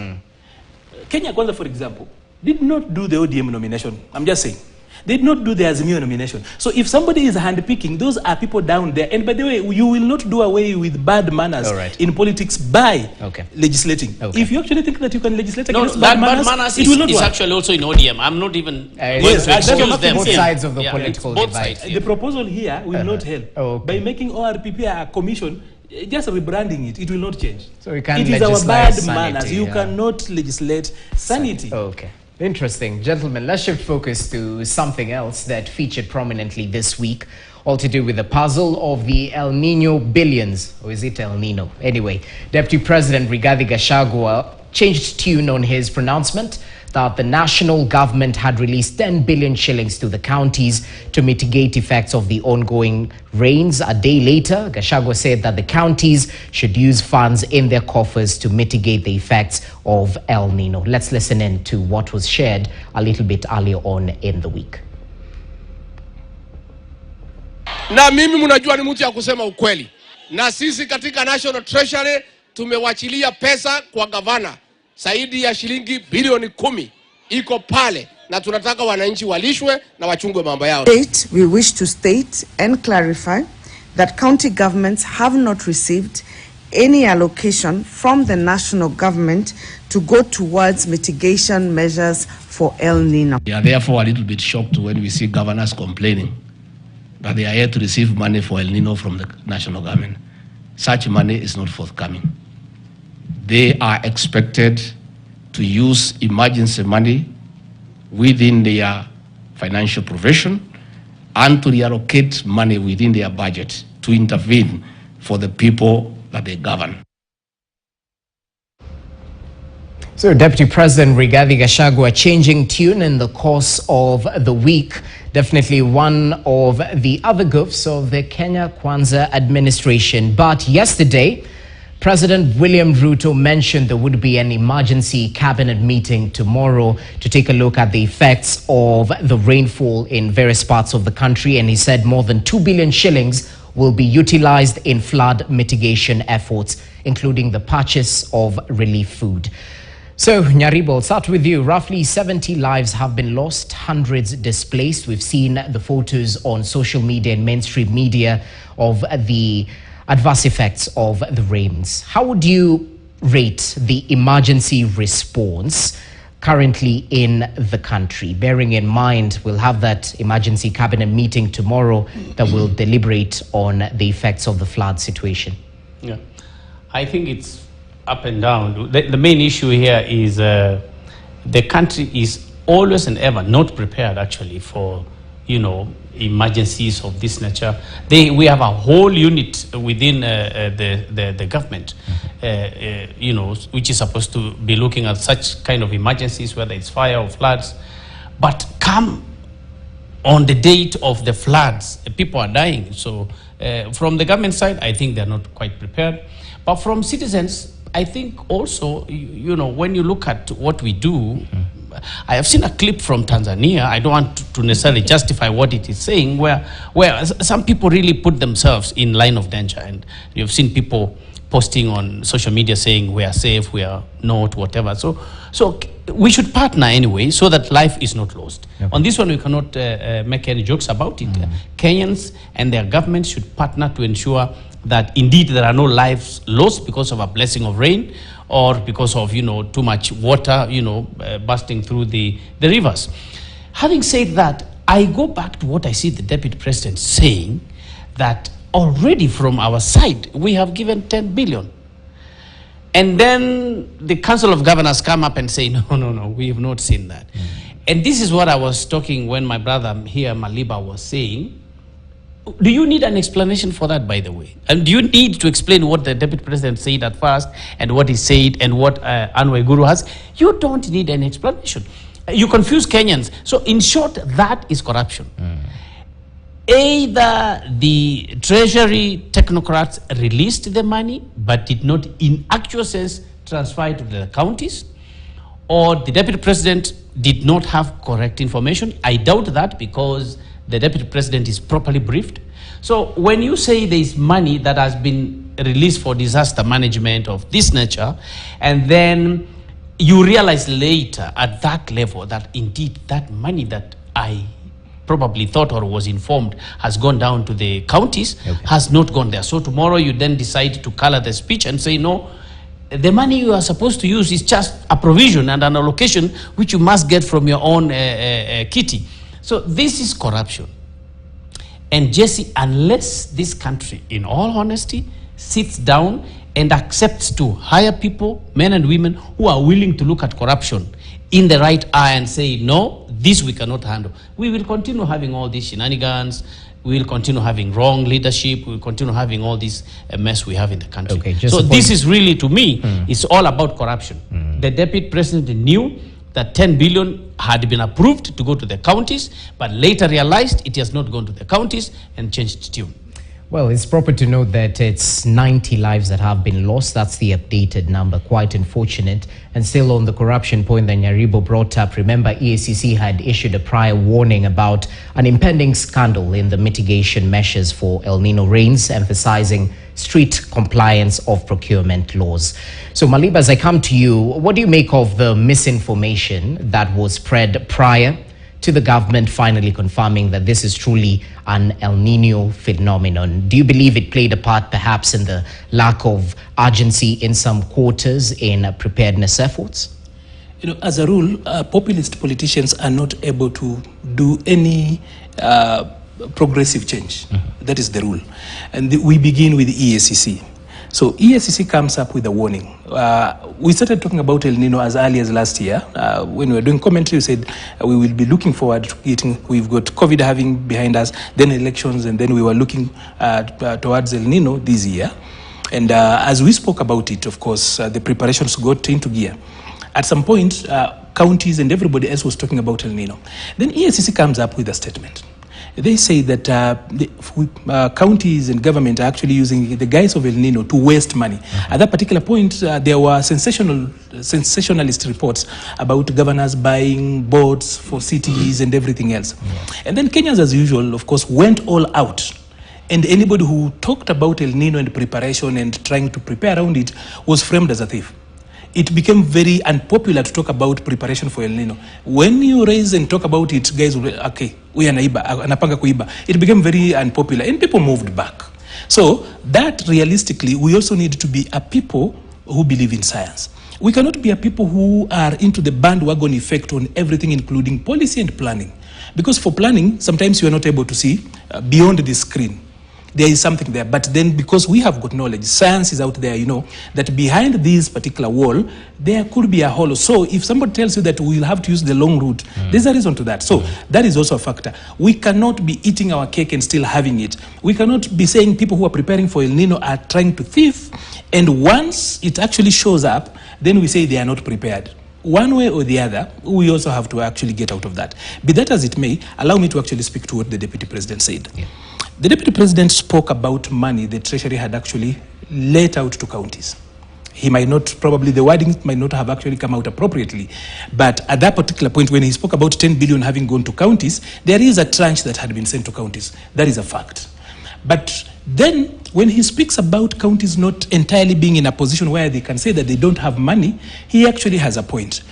Kenya Kwanza, for example, did not do the ODM nomination. I'm just saying. They did not do the Azimio nomination. So if somebody is hand-picking, those are people down there. And by the way, you will not do away with bad manners in politics by legislating. If you actually think that you can legislate against bad manners, it will not is work. actually also in ODM. I'm not even yes, both sides of the political divide. The proposal here will not help. By making ORPP a commission, just rebranding it, it will not change. So we can't it is our bad manners. You cannot legislate sanity. Interesting. Gentlemen, let's shift focus to something else that featured prominently this week, all to do with the puzzle of the El Nino billions. Or is it El Nino? Anyway, Deputy President Rigathi Gachagua changed tune on his pronouncement that the national government had released 10 billion shillings to the counties to mitigate effects of the ongoing rains. A day later, Gachagua said that the counties should use funds in their coffers to mitigate the effects of El Nino. Let's listen in to what was shared a little bit earlier on in the week. Na mimi mnajua ni mtu ya kusema ukweli. Na sisi katika National Treasury tumewachilia pesa kwa gavana. Zaidi ya shilingi bilioni 10 iko pale na tunataka wananchi walishwe na wachungwe mambo yao. We wish to state and clarify that county governments have not received any allocation from the national government to go towards mitigation measures for El Nino. We are therefore a little bit shocked when we see governors complaining that they are yet to receive money for El Nino from the national government. Such money is not forthcoming. They are expected to use emergency money within their financial provision and to reallocate money within their budget to intervene for the people that they govern. So Deputy President Rigathi Gachagua changing tune in the course of the week. Definitely one of the other goofs of the Kenya Kwanza administration. But yesterday, President William Ruto mentioned there would be an emergency cabinet meeting tomorrow to take a look at the effects of the rainfall in various parts of the country. And he said more than 2 billion shillings will be utilized in flood mitigation efforts, including the purchase of relief food. So, Nyaribo, I'll start with you. Roughly 70 lives have been lost, hundreds displaced. We've seen the photos on social media and mainstream media of the adverse effects of the rains. How would you rate the emergency response currently in the country, bearing in mind we'll have that emergency cabinet meeting tomorrow that will deliberate on the effects of the flood situation? Yeah. I think it's up and down. The main issue here is the country is always and ever not prepared actually for, emergencies of this nature. We have a whole unit within the government, which is supposed to be looking at such kind of emergencies, whether it's fire or floods. But come on the date of the floods, people are dying. So from the government side, I think they're not quite prepared. But from citizens, I think also, when you look at what we do, I have seen a clip from Tanzania. I don't want to necessarily justify what it is saying, where some people really put themselves in line of danger. And you've seen people posting on social media saying we are safe, we are not, whatever. So we should partner anyway so that life is not lost. Okay. On this one, we cannot make any jokes about it. Kenyans and their government should partner to ensure that indeed there are no lives lost because of a blessing of rain or because of too much water bursting through the rivers. Having said that, I go back to what I see the Deputy President saying, that already from our side we have given 10 billion, and then the Council of Governors come up and say no, we have not seen that. And this is what I was talking when my brother here Maliba was saying. Do you need an explanation for that, by the way? And do you need to explain what the Deputy President said at first and what he said and what Anwar Guru has? You don't need an explanation. You confuse Kenyans. So in short, that is corruption. Either the Treasury technocrats released the money but did not in actual sense transfer it to the counties, or the Deputy President did not have correct information. I doubt that, because the Deputy President is properly briefed. So when you say there is money that has been released for disaster management of this nature, and then you realize later at that level that indeed that money that I probably thought or was informed has gone down to the counties, has not gone there. So tomorrow you then decide to color the speech and say, no, the money you are supposed to use is just a provision and an allocation which you must get from your own kitty. So this is corruption. And Jesse, unless this country, in all honesty, sits down and accepts to hire people, men and women, who are willing to look at corruption in the right eye and say, no, this we cannot handle, we will continue having all these shenanigans, we will continue having wrong leadership, we will continue having all this mess we have in the country. Okay, so this is really, to me, it's all about corruption. The Deputy President knew that 10 billion had been approved to go to the counties, but later realized it has not gone to the counties and changed tune. Well, it's proper to note that it's 90 lives that have been lost. That's the updated number. Quite unfortunate. And still on the corruption point that Nyaribo brought up, remember EACC had issued a prior warning about an impending scandal in the mitigation measures for El Nino rains, emphasizing strict compliance of procurement laws. So Maliba, as I come to you, what do you make of the misinformation that was spread prior to the government finally confirming that this is truly an El Nino phenomenon? Do you believe it played a part perhaps in the lack of urgency in some quarters in preparedness efforts? As a rule, populist politicians are not able to do any progressive change. That is the rule. And we begin with EACC. So EACC comes up with a warning. We started talking about El Nino as early as last year. When we were doing commentary, we said we will be looking forward to getting, we've got COVID having behind us, then elections, and then we were looking towards El Nino this year. And as we spoke about it, of course, the preparations got into gear. At some point, counties and everybody else was talking about El Nino. Then EACC comes up with a statement. They say that counties and government are actually using the guise of El Nino to waste money. At that particular point, there were sensationalist reports about governors buying boats for cities and everything else. And then Kenyans, as usual, of course, went all out. And anybody who talked about El Nino and preparation and trying to prepare around it was framed as a thief. It became very unpopular to talk about preparation for El Nino. When you raise and talk about it, guys will be, okay, we anaiba, anapanga kuiba. It became very unpopular and people moved back. So that realistically, we also need to be a people who believe in science. We cannot be a people who are into the bandwagon effect on everything, including policy and planning. Because for planning, sometimes you are not able to see beyond the screen. there is something there. But then because we have got knowledge, science is out there, you know, that behind this particular wall, there could be a hollow. So if somebody tells you that we'll have to use the long route, there's a reason to that. So that is also a factor. We cannot be eating our cake and still having it. We cannot be saying people who are preparing for El Nino are trying to thief, and once it actually shows up, then we say they are not prepared. One way or the other, we also have to actually get out of that. Be that as it may, allow me to actually speak to what the Deputy President said. Yeah. The Deputy President spoke about money the Treasury had actually let out to counties. He might not, probably the wording might not have actually come out appropriately, but at that particular point when he spoke about 10 billion having gone to counties, there is a tranche that had been sent to counties. That is a fact. But then when he speaks about counties not entirely being in a position where they can say that they don't have money, he actually has a point.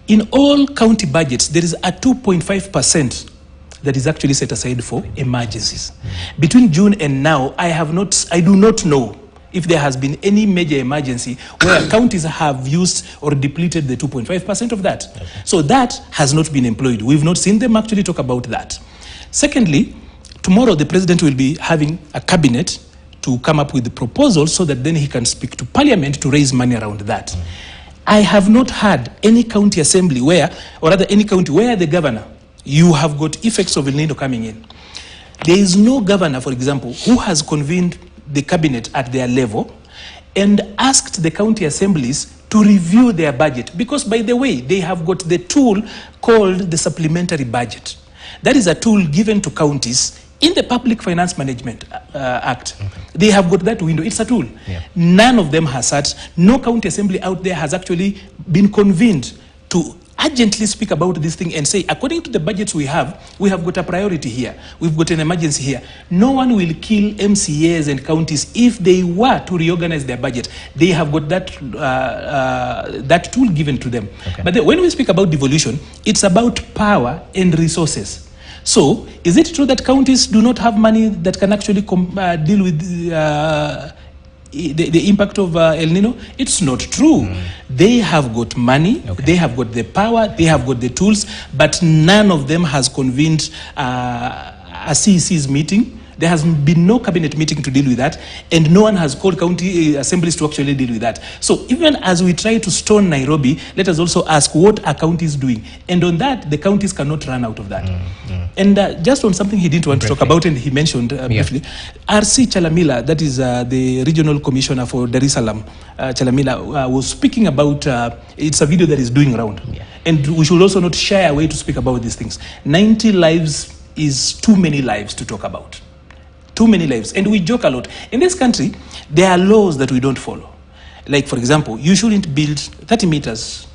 In all county budgets, there is a 2.5% that is actually set aside for emergencies. Between June and now, I do not know if there has been any major emergency where counties have used or depleted the 2.5% of that. Okay. So that has not been employed. We've not seen them actually talk about that. Secondly, tomorrow the president will be having a cabinet to come up with the proposal so that then he can speak to parliament to raise money around that. I have not had any county assembly where, or rather any county where the governor, you have got effects of El Nino coming in. There is no governor, for example, who has convened the cabinet at their level and asked the county assemblies to review their budget. Because, by the way, they have got the tool called the supplementary budget. That is a tool given to counties in the Public Finance Management Act. Okay. They have got that window. It's a tool. Yeah. None of them has sat. No county assembly out there has actually been convened to urgently speak about this thing and say, according to the budgets we have got a priority here. We've got an emergency here. No one will kill MCAs and counties if they were to reorganize their budget. They have got that that tool given to them. Okay. But when we speak about devolution, it's about power and resources. So, is it true that counties do not have money that can actually deal with the impact of El Nino? It's not true. They have got money, they have got the power, they have got the tools, but none of them has convened a CEC's meeting. There has been no cabinet meeting to deal with that, and no one has called county assemblies to actually deal with that. So even as we try to stone Nairobi, let us also ask what are counties doing? And on that, the counties cannot run out of that. And just on something he didn't want to talk about, and he mentioned briefly, RC Chalamila, that is the regional commissioner for Dar es Salaam, Chalamila, was speaking about, it's a video that is doing around. And we should also not shy away to speak about these things. 90 lives is too many lives to talk about. Too many lives. And we joke a lot. In this country, there are laws that we don't follow. Like, for example, you shouldn't build 30 meters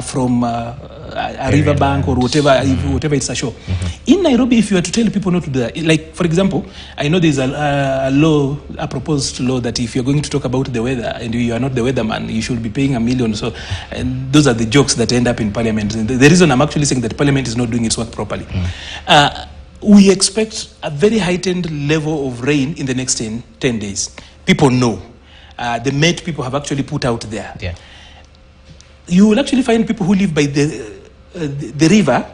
from a river bank or whatever, whatever it's a show. In Nairobi, if you were to tell people not to do that, like, for example, I know there's a law, a proposed law that if you're going to talk about the weather and you are not the weatherman, you should be paying $1 million. So, and those are the jokes that end up in parliament. And the reason I'm actually saying that parliament is not doing its work properly. We expect a very heightened level of rain in the next 10 days. People know. The Met people have actually put out there. Yeah. You will actually find people who live by the river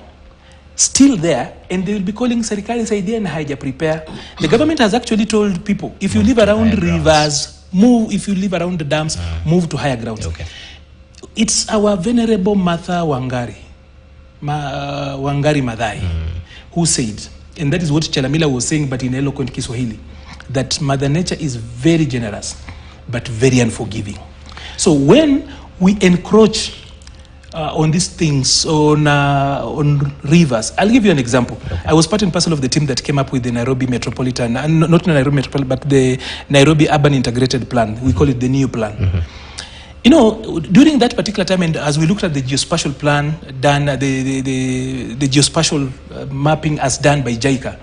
still there, and they will be calling Serikali Saidia and Haija prepare. The government has actually told people, if you live around rivers, move. If you live around the dams, move to higher grounds. Okay. It's our venerable Martha Wangari Maathai, who said, and that is what Chalamila was saying, but in eloquent Kiswahili, that Mother Nature is very generous, but very unforgiving. So when we encroach on these things, on rivers, I'll give you an example. Okay. I was part and parcel of the team that came up with the Nairobi Metropolitan, not Nairobi Metropolitan, but the Nairobi Urban Integrated Plan. We call it the NEW plan. You know, during that particular time, and as we looked at the geospatial plan done, the geospatial mapping as done by JICA,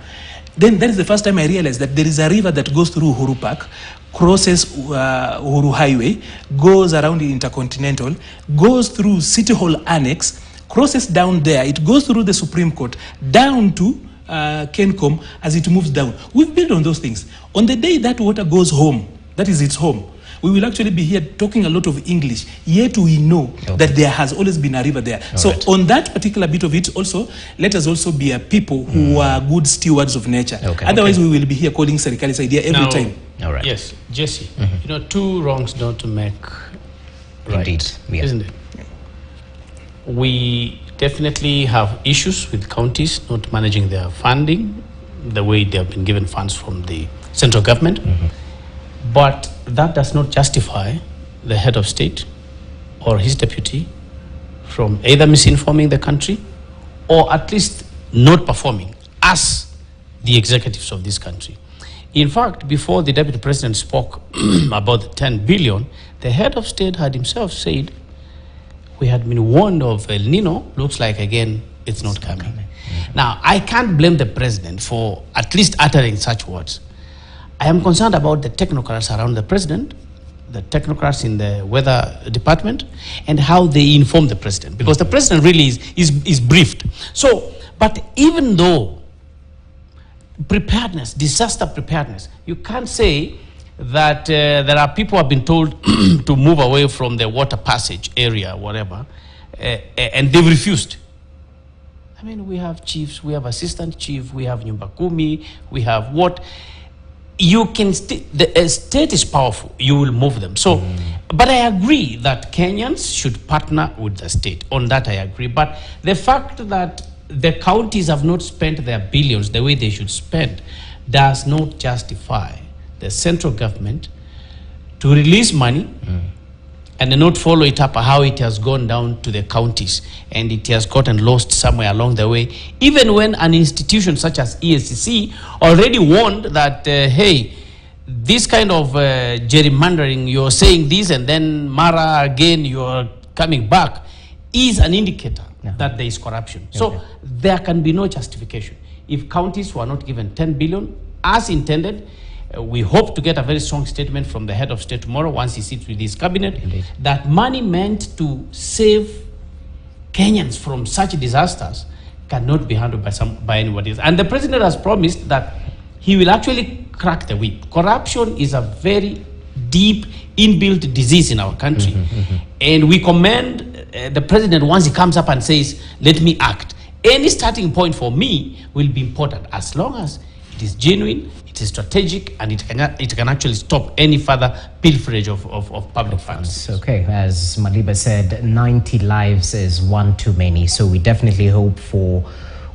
then that is the first time I realized that there is a river that goes through Uhuru Park, crosses Uhuru Highway, goes around the Intercontinental, goes through City Hall Annex, crosses down there, it goes through the Supreme Court, down to Kencom as it moves down. We've built on those things. On the day that water goes home, that is its home, we will actually be here talking a lot of English, yet we know that there has always been a river there. On that particular bit of it also, let us also be a people who are good stewards of nature. Otherwise, we will be here calling Serikali's idea every time. Yes, Jesse, you know, two wrongs don't make right, isn't it? We definitely have issues with counties not managing their funding the way they have been given funds from the central government. But that does not justify the head of state or his deputy from either misinforming the country or at least not performing as the executives of this country. In fact, before the deputy president spoke about the 10 billion, the head of state had himself said, we had been warned of El Nino, looks like again it's not coming. Now, I can't blame the president for at least uttering such words. I am concerned about the technocrats around the president, the technocrats in the weather department, and how they inform the president, because the president really is briefed. So, but even though preparedness, disaster preparedness, you can't say that there are people who have been told to move away from the water passage area, whatever, and they've refused. I mean, we have chiefs, we have assistant chief, we have nyumba kumi, we have what? You can, the state is powerful, you will move them. So, but I agree that Kenyans should partner with the state. On that I agree. But the fact that the counties have not spent their billions the way they should spend does not justify the central government to release money and not follow it up how it has gone down to the counties and it has gotten lost somewhere along the way, even when an institution such as EACC already warned that, hey, this kind of gerrymandering, you're saying this and then Mara again, you're coming back, is an indicator that there is corruption. So there can be no justification. If counties were not given 10 billion as intended, we hope to get a very strong statement from the head of state tomorrow once he sits with his cabinet. That money meant to save Kenyans from such disasters cannot be handled by anybody else. And the president has promised that he will actually crack the whip. Corruption is a very deep inbuilt disease in our country. And we commend the president once he comes up and says, let me act. Any starting point for me will be important as long as it is genuine, it is strategic, and it can actually stop any further pilferage of public funds. Okay, as Maliba said, 90 lives is one too many. So we definitely hope for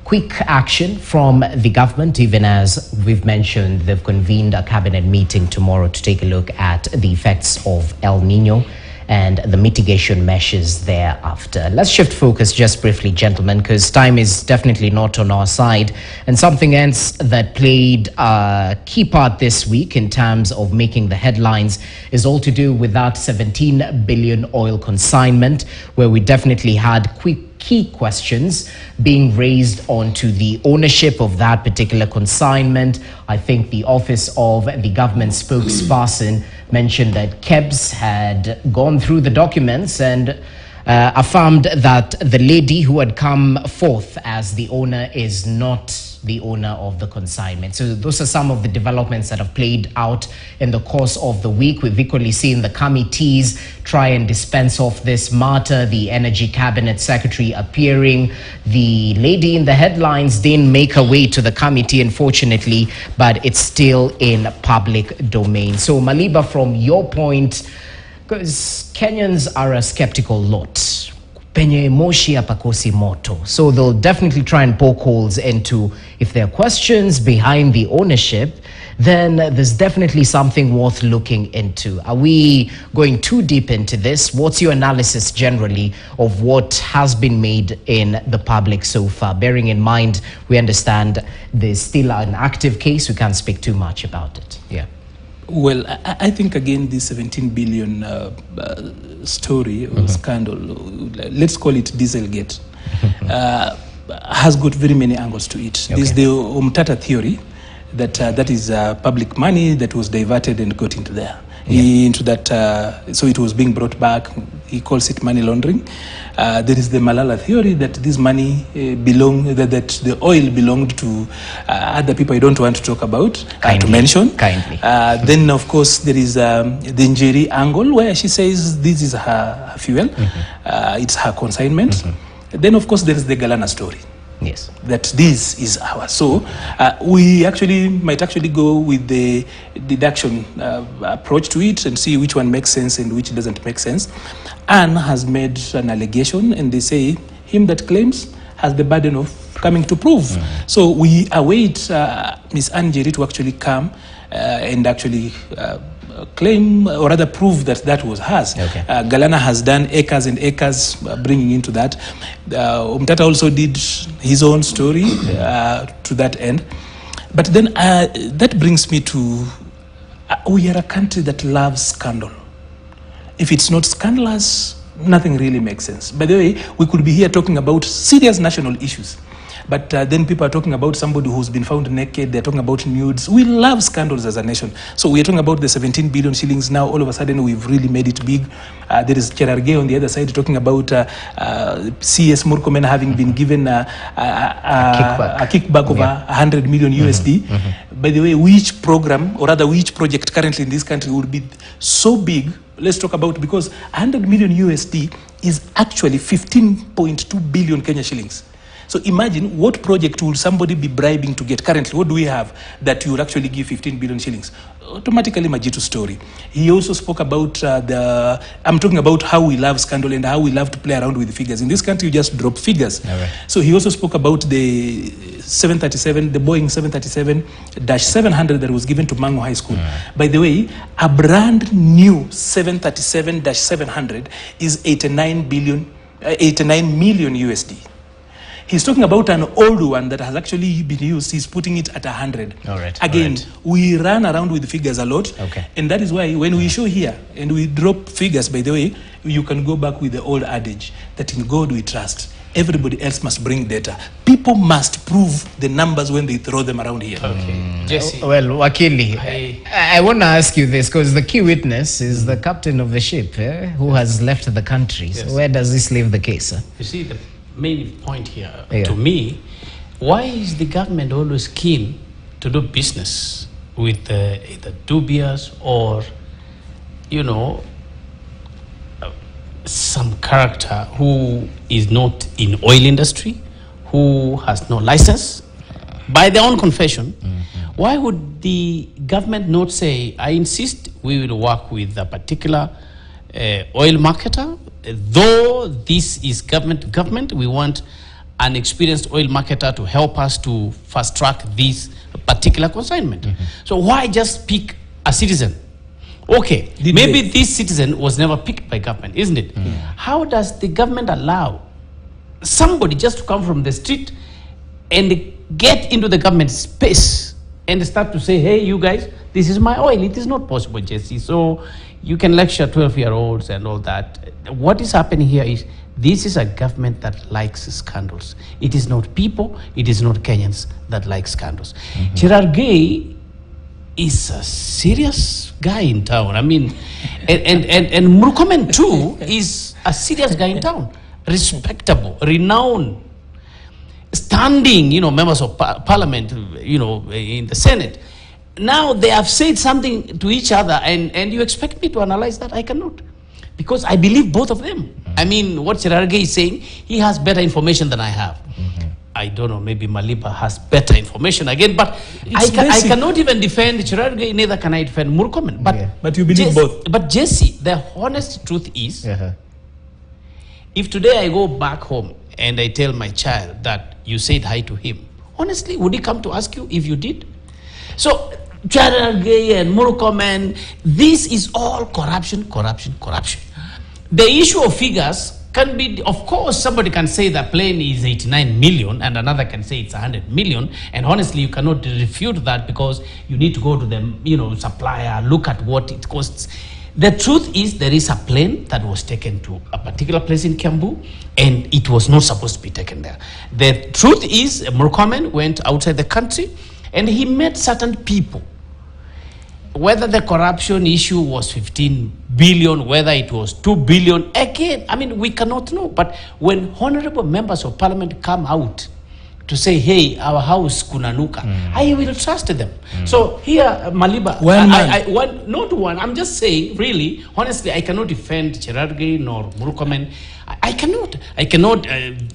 quick action from the government, even as we've mentioned, they've convened a cabinet meeting tomorrow to take a look at the effects of El Nino and the mitigation measures thereafter. Let's shift focus just briefly, gentlemen, because time is definitely not on our side. And something else that played a key part this week in terms of making the headlines is all to do with that 17 billion oil consignment, where we definitely had key questions being raised onto the ownership of that particular consignment. I think the office of the government spokesperson mentioned that KEBS had gone through the documents and affirmed that the lady who had come forth as the owner is not the owner of the consignment. So those are some of the developments that have played out in the course of the week. We've equally seen the committees try and dispense off this matter, the Energy Cabinet Secretary appearing. The lady in the headlines didn't make her way to the committee, unfortunately, but it's still in public domain. So Maliba, from your point, because Kenyans are a skeptical lot, penye moshi hapakosi moto. So they'll definitely try and poke holes into, if there are questions behind the ownership, then there's definitely something worth looking into. Are we going too deep into this? What's your analysis generally of what has been made in the public so far? Bearing in mind, we understand there's still an active case. We can't speak too much about it. Yeah. Well, I think, again, this 17 billion story or scandal, let's call it Dieselgate, has got very many angles to it. Okay. There's the Umtata theory that that is public money that was diverted and got into there. into that. So it was being brought back. He calls it money laundering. There is the Malala theory that this money that the oil belonged to other people I don't want to talk about, to mention. Kindly. Then, of course, there is the Njeri angle where she says this is her fuel, it's her consignment. Then, of course, there is the Galana story. Yes. That this is ours. So we might actually go with the deduction approach to it and see which one makes sense and which doesn't make sense. Anne has made an allegation, and they say him that claims has the burden of coming to prove. So we await Miss Anne Njeri to actually come and actually claim or rather prove that that was hers. Okay. Galana has done acres and acres bringing into that. Umtata also did his own story to that end. But then that brings me to, we are a country that loves scandal. If it's not scandalous, nothing really makes sense. By the way, we could be here talking about serious national issues. But then people are talking about somebody who's been found naked. They're talking about nudes. We love scandals as a nation. So we're talking about the 17 billion shillings now. All of a sudden, we've really made it big. There is Cherargei on the other side talking about CS Murkomen having been given a kickback of 100 million USD. By the way, which program, or rather which project currently in this country would be so big? Let's talk about, because 100 million USD is actually 15.2 billion Kenya shillings. So imagine what project will somebody be bribing to get currently. What do we have that you would actually give 15 billion shillings? Automatically Majitu story. He also spoke about I'm talking about how we love scandal and how we love to play around with the figures. In this country, you just drop figures. Right. So he also spoke about the 737, the Boeing 737-700 that was given to Mangu High School. By the way, a brand new 737-700 is 89 million USD. He's talking about an old one that has actually been used. He's putting it at 100. All right. Again, we run around with figures a lot. Okay. And that is why when we show here and we drop figures, by the way, you can go back with the old adage that in God we trust. Everybody else must bring data. People must prove the numbers when they throw them around here. Okay. Jesse. Well, Wakili, I want to ask you this because the key witness is the captain of the ship who has left the country. Yes. So where does this leave the case, sir? You see, the main point here, to me, why is the government always keen to do business with either dubious or, some character who is not in oil industry, who has no license, by their own confession? Why would the government not say, I insist we will work with a particular oil marketer? Though this is government to government, we want an experienced oil marketer to help us to fast track this particular consignment. So why just pick a citizen? Okay, maybe this citizen was never picked by government, isn't it? How does the government allow somebody just to come from the street and get into the government space and start to say, hey, you guys, this is my oil? It is not possible, Jesse. So you can lecture 12-year-olds and all that. What is happening here is this is a government that likes scandals. It is not people, it is not Kenyans that like scandals. Cherargei is a serious guy in town. I mean, and Murkomen too is a serious guy in town. Respectable, renowned, standing, members of parliament, in the Senate. Now they have said something to each other, and you expect me to analyze that? I cannot. Because I believe both of them. I mean, what Cherargei is saying, he has better information than I have. I don't know, maybe Malipa has better information again, but I cannot even defend Cherargei, neither can I defend Murkomen. But you believe both. But Jesse, the honest truth is, if today I go back home and I tell my child that you said hi to him, honestly, would he come to ask you if you did? So, Cherargei and Murkomen, this is all corruption. The issue of figures can be, of course, somebody can say the plane is 89 million and another can say it's 100 million. And honestly, you cannot refute that because you need to go to the supplier, look at what it costs. The truth is there is a plane that was taken to a particular place in Kiambu and it was not supposed to be taken there. The truth is Murkomen went outside the country and he met certain people. whether the corruption issue was 15 billion, whether it was 2 billion, again, I mean, we cannot know. But when honorable members of parliament come out to say, hey, our house kunanuka, I will trust them. So here, Maliba, I'm just saying, really, honestly, I cannot defend Cherargei nor Murkomen. I cannot.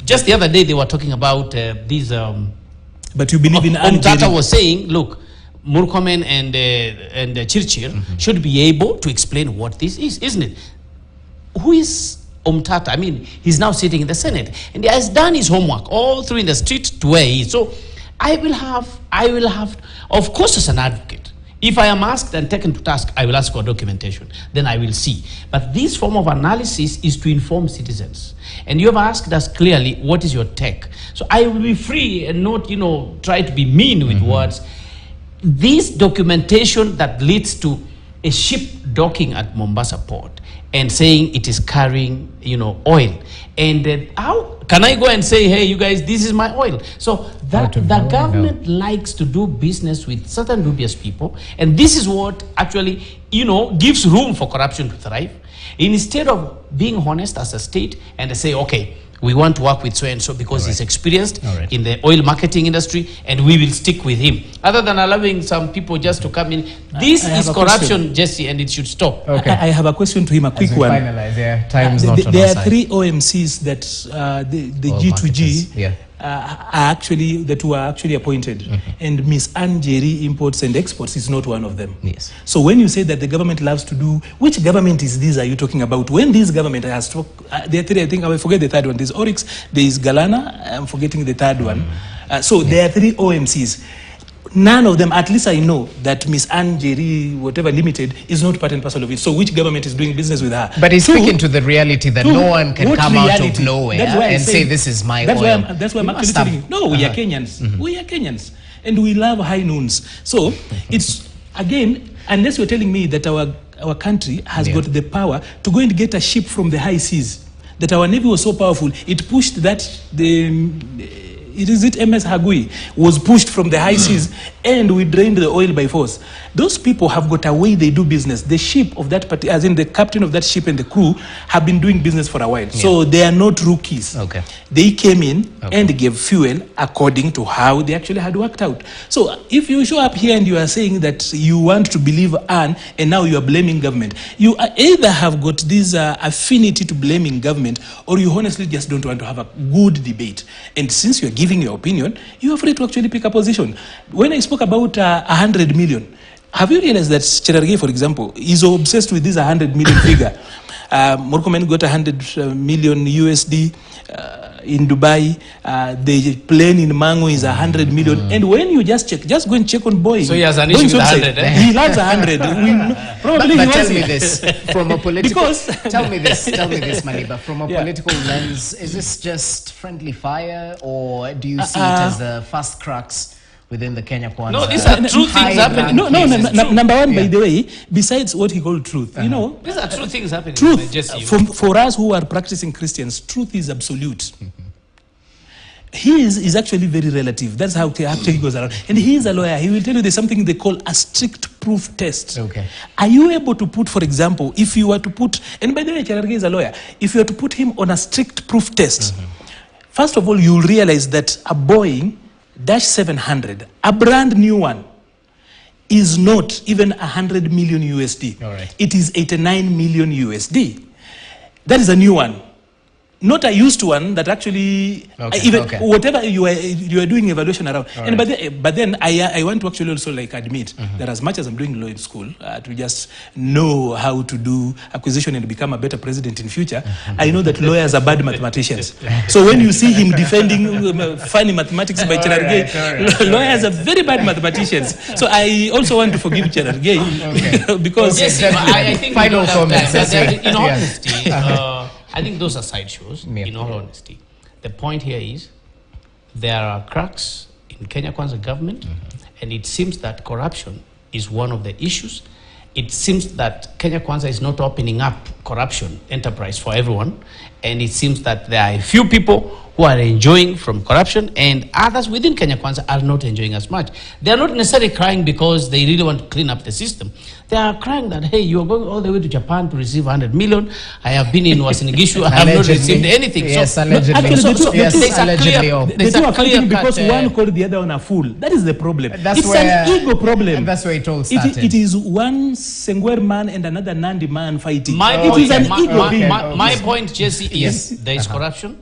Just the other day, they were talking about these... but you believe in... Tata was saying, look, Murkomen and Chirchir should be able to explain what this is, isn't it? Who is Tata? I mean, he's now sitting in the Senate, and he has done his homework all through in the street to where he is. So I will have, of course, as an advocate, if I am asked and taken to task, I will ask for documentation. Then I will see. But this form of analysis is to inform citizens. And you have asked us clearly, what is your take? So I will be free and not, try to be mean with words. This documentation that leads to a ship docking at Mombasa port and saying it is carrying, oil. And how can I go and say, hey, you guys, this is my oil? So that the government likes to do business with certain dubious people. And this is what actually, gives room for corruption to thrive. Instead of being honest as a state and say, okay, we want to work with so-and-so because he's experienced in the oil marketing industry, and we will stick with him. Other than allowing some people just to come in. This is corruption, Jesse, and it should stop. Okay. I have a question to him, a quick one. Finalize, Time is not on there our are side. 3 OMCs that the G2G were actually appointed, and Miss Anne Jerry Imports and Exports is not one of them. Yes. So when you say that the government loves to do, which government is this? Are you talking about? When this government has to, there are 3, I think I will forget the third one. There's Oryx, there is Galana. I'm forgetting the third one. So there are 3 OMCs. None of them, at least I know that Miss Anne Jerry, whatever limited, is not part and parcel of it. So which government is doing business with her? But he's speaking to the reality that no one can come out of nowhere and say, this is my oil. That's why I'm actually telling you. No, we are Kenyans. We are Kenyans. And we love high noons. So it's, again, unless you're telling me that our country has got the power to go and get a ship from the high seas, that our navy was so powerful, it pushed that MS Hagui was pushed from the high seas and we drained the oil by force. Those people have got a way they do business. The ship of that party, as in the captain of that ship and the crew, have been doing business for a while. So they are not rookies. Okay. They came in and gave fuel according to how they actually had worked out. So if you show up here and you are saying that you want to believe Anne and now you are blaming government, you either have got this affinity to blaming government, or you honestly just don't want to have a good debate. And since you are giving your opinion, you are free to actually pick a position. When I spoke about 100 million, have you realized that Cherargei, for example, is obsessed with this 100 million figure? Murkomen got 100 million USD in Dubai. The plane in Mango is 100 million. And when you just check, just go and check on Boeing. So he has an issue with 100, eh? He loves 100. Probably but tell me this, from a political... tell me this, Maliba, from a political lens, is this just friendly fire, or do you see it as the fast cracks within the Kenya Kwanza? No, these are true things happening. Number one, by the way, besides what he called truth, these are true things happening. Truth, for us who are practicing Christians, truth is absolute. He is actually very relative. That's how he goes around. And he is a lawyer. He will tell you there's something they call a strict proof test. Okay. Are you able to put, for example, if you were to put, and by the way, Cherargei is a lawyer, if you were to put him on a strict proof test, first of all, you'll realize that a Boeing -700, a brand new one, is not even 100 million USD. All right. It is 89 million USD. That is a new one. Not a used one that actually, whatever you are doing evaluation around. All and right. but then I want to actually also admit that as much as I'm doing law in school, to just know how to do acquisition and become a better president in future, I know that lawyers are bad mathematicians. So when you see him defending funny mathematics by Cherargei, lawyers are very bad mathematicians. So I also want to forgive Cherargei because... Yes, I think final comments. In honesty, I think those are sideshows, in all honesty. The point here is there are cracks in Kenya Kwanza government, and it seems that corruption is one of the issues. It seems that Kenya Kwanza is not opening up corruption enterprise for everyone, and it seems that there are a few people who are enjoying from corruption, and others within Kenya Kwanza are not enjoying as much. They are not necessarily crying because they really want to clean up the system. They are crying that, hey, you are going all the way to Japan to receive 100 million. I have been in Wasinigishu, I have not received anything. Yes, so, allegedly. Actually, there's they a are fighting clear because cut, one called the other one a fool. That is the problem. That's It's where- an ego problem. That's where it all started. It is one Sengwer man and another Nandi man fighting. My It point, is an ego my, thing. my point, Jesse, is Yes. there is corruption,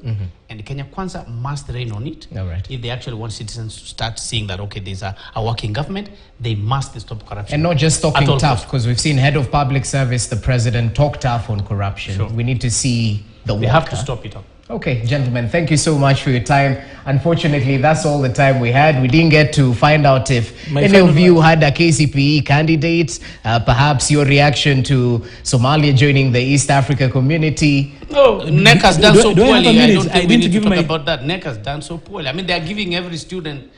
and Kenya Kwanza must rein on it. All right. If they actually want citizens to start seeing that, okay, there's a working government, they must stop corruption. And not just talking At all tough, costs. because we've seen head of public service, the president, talk tough on corruption. Sure. We need to see the We work, have to huh? stop it all. Okay, gentlemen, thank you so much for your time. Unfortunately, that's all the time we had. We didn't get to find out if My any of final you had a KCPE candidate, perhaps your reaction to Somalia joining the East Africa community. No, NEC has done so do I have a poorly. I minute? don't I think we need need to to give talk my- about that. NEC has done so poorly. I mean, they are giving every student,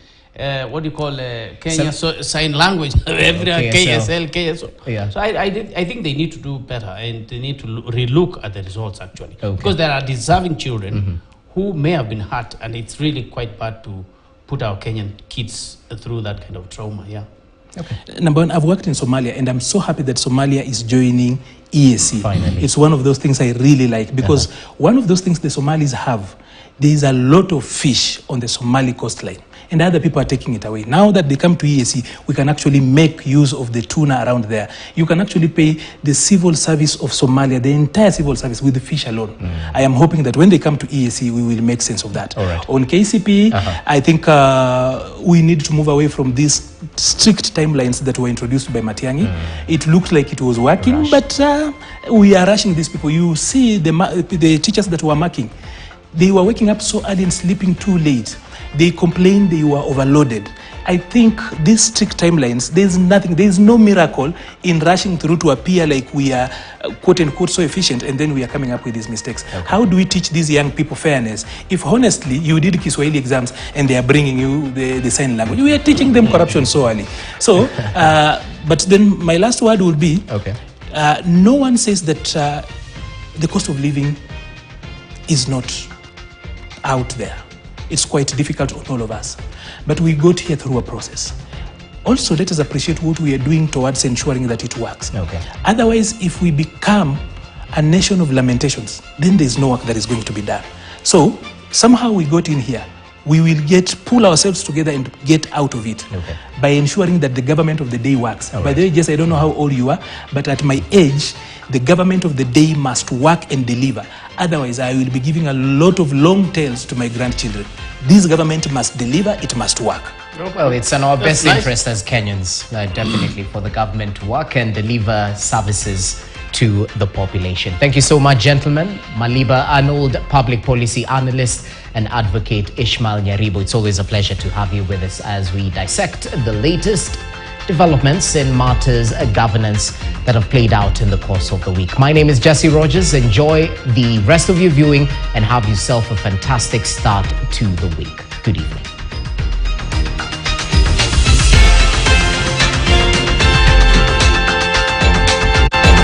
what do you call Kenya sign language, every KSL. KSL. Yeah. So I think they need to do better, and they need to relook at the results actually, Okay. because there are deserving children who may have been hurt, and it's really quite bad to put our Kenyan kids through that kind of trauma. Yeah. Number one, I've worked in Somalia, and I'm so happy that Somalia is joining EAC. Finally. It's one of those things I really like, because one of those things the Somalis have, there is a lot of fish on the Somali coastline, and other people are taking it away. Now that they come to EAC, we can actually make use of the tuna around there. You can actually pay the civil service of Somalia, the entire civil service, with the fish alone. I am hoping that when they come to EAC, we will make sense of that. All right. On KCP, I think we need to move away from these strict timelines that were introduced by Matiang'i. It looked like it was working, but we are rushing these people. You see the teachers that were marking, they were waking up so early and sleeping too late. They complained they were overloaded. I think these strict timelines, there's no miracle in rushing through to appear like we are quote unquote so efficient, and then we are coming up with these mistakes. How do we teach these young people fairness if honestly you did Kiswahili exams and they are bringing you the sign language? We are teaching them corruption so early. So, but then my last word will be, no one says that the cost of living is not out there. It's quite difficult on all of us. But we got here through a process. Also, let us appreciate what we are doing towards ensuring that it works. Otherwise, if we become a nation of lamentations, then there's no work that is going to be done. So, somehow we got in here. We will pull ourselves together and get out of it by ensuring that the government of the day works. By the way, Jess, I don't know how old you are, but at my age, the government of the day must work and deliver. Otherwise, I will be giving a lot of long tails to my grandchildren. This government must deliver, it must work. Well, it's in our best nice. interest as Kenyans, definitely, for the government to work and deliver services to the population. Thank you so much, gentlemen. Maliba Arnold, public policy analyst, and advocate Ishmael Nyaribo. It's always a pleasure to have you with us as we dissect the latest developments in matters of governance that have played out in the course of the week. My name is Jesse Rogers. Enjoy the rest of your viewing and have yourself a fantastic start to the week. Good evening.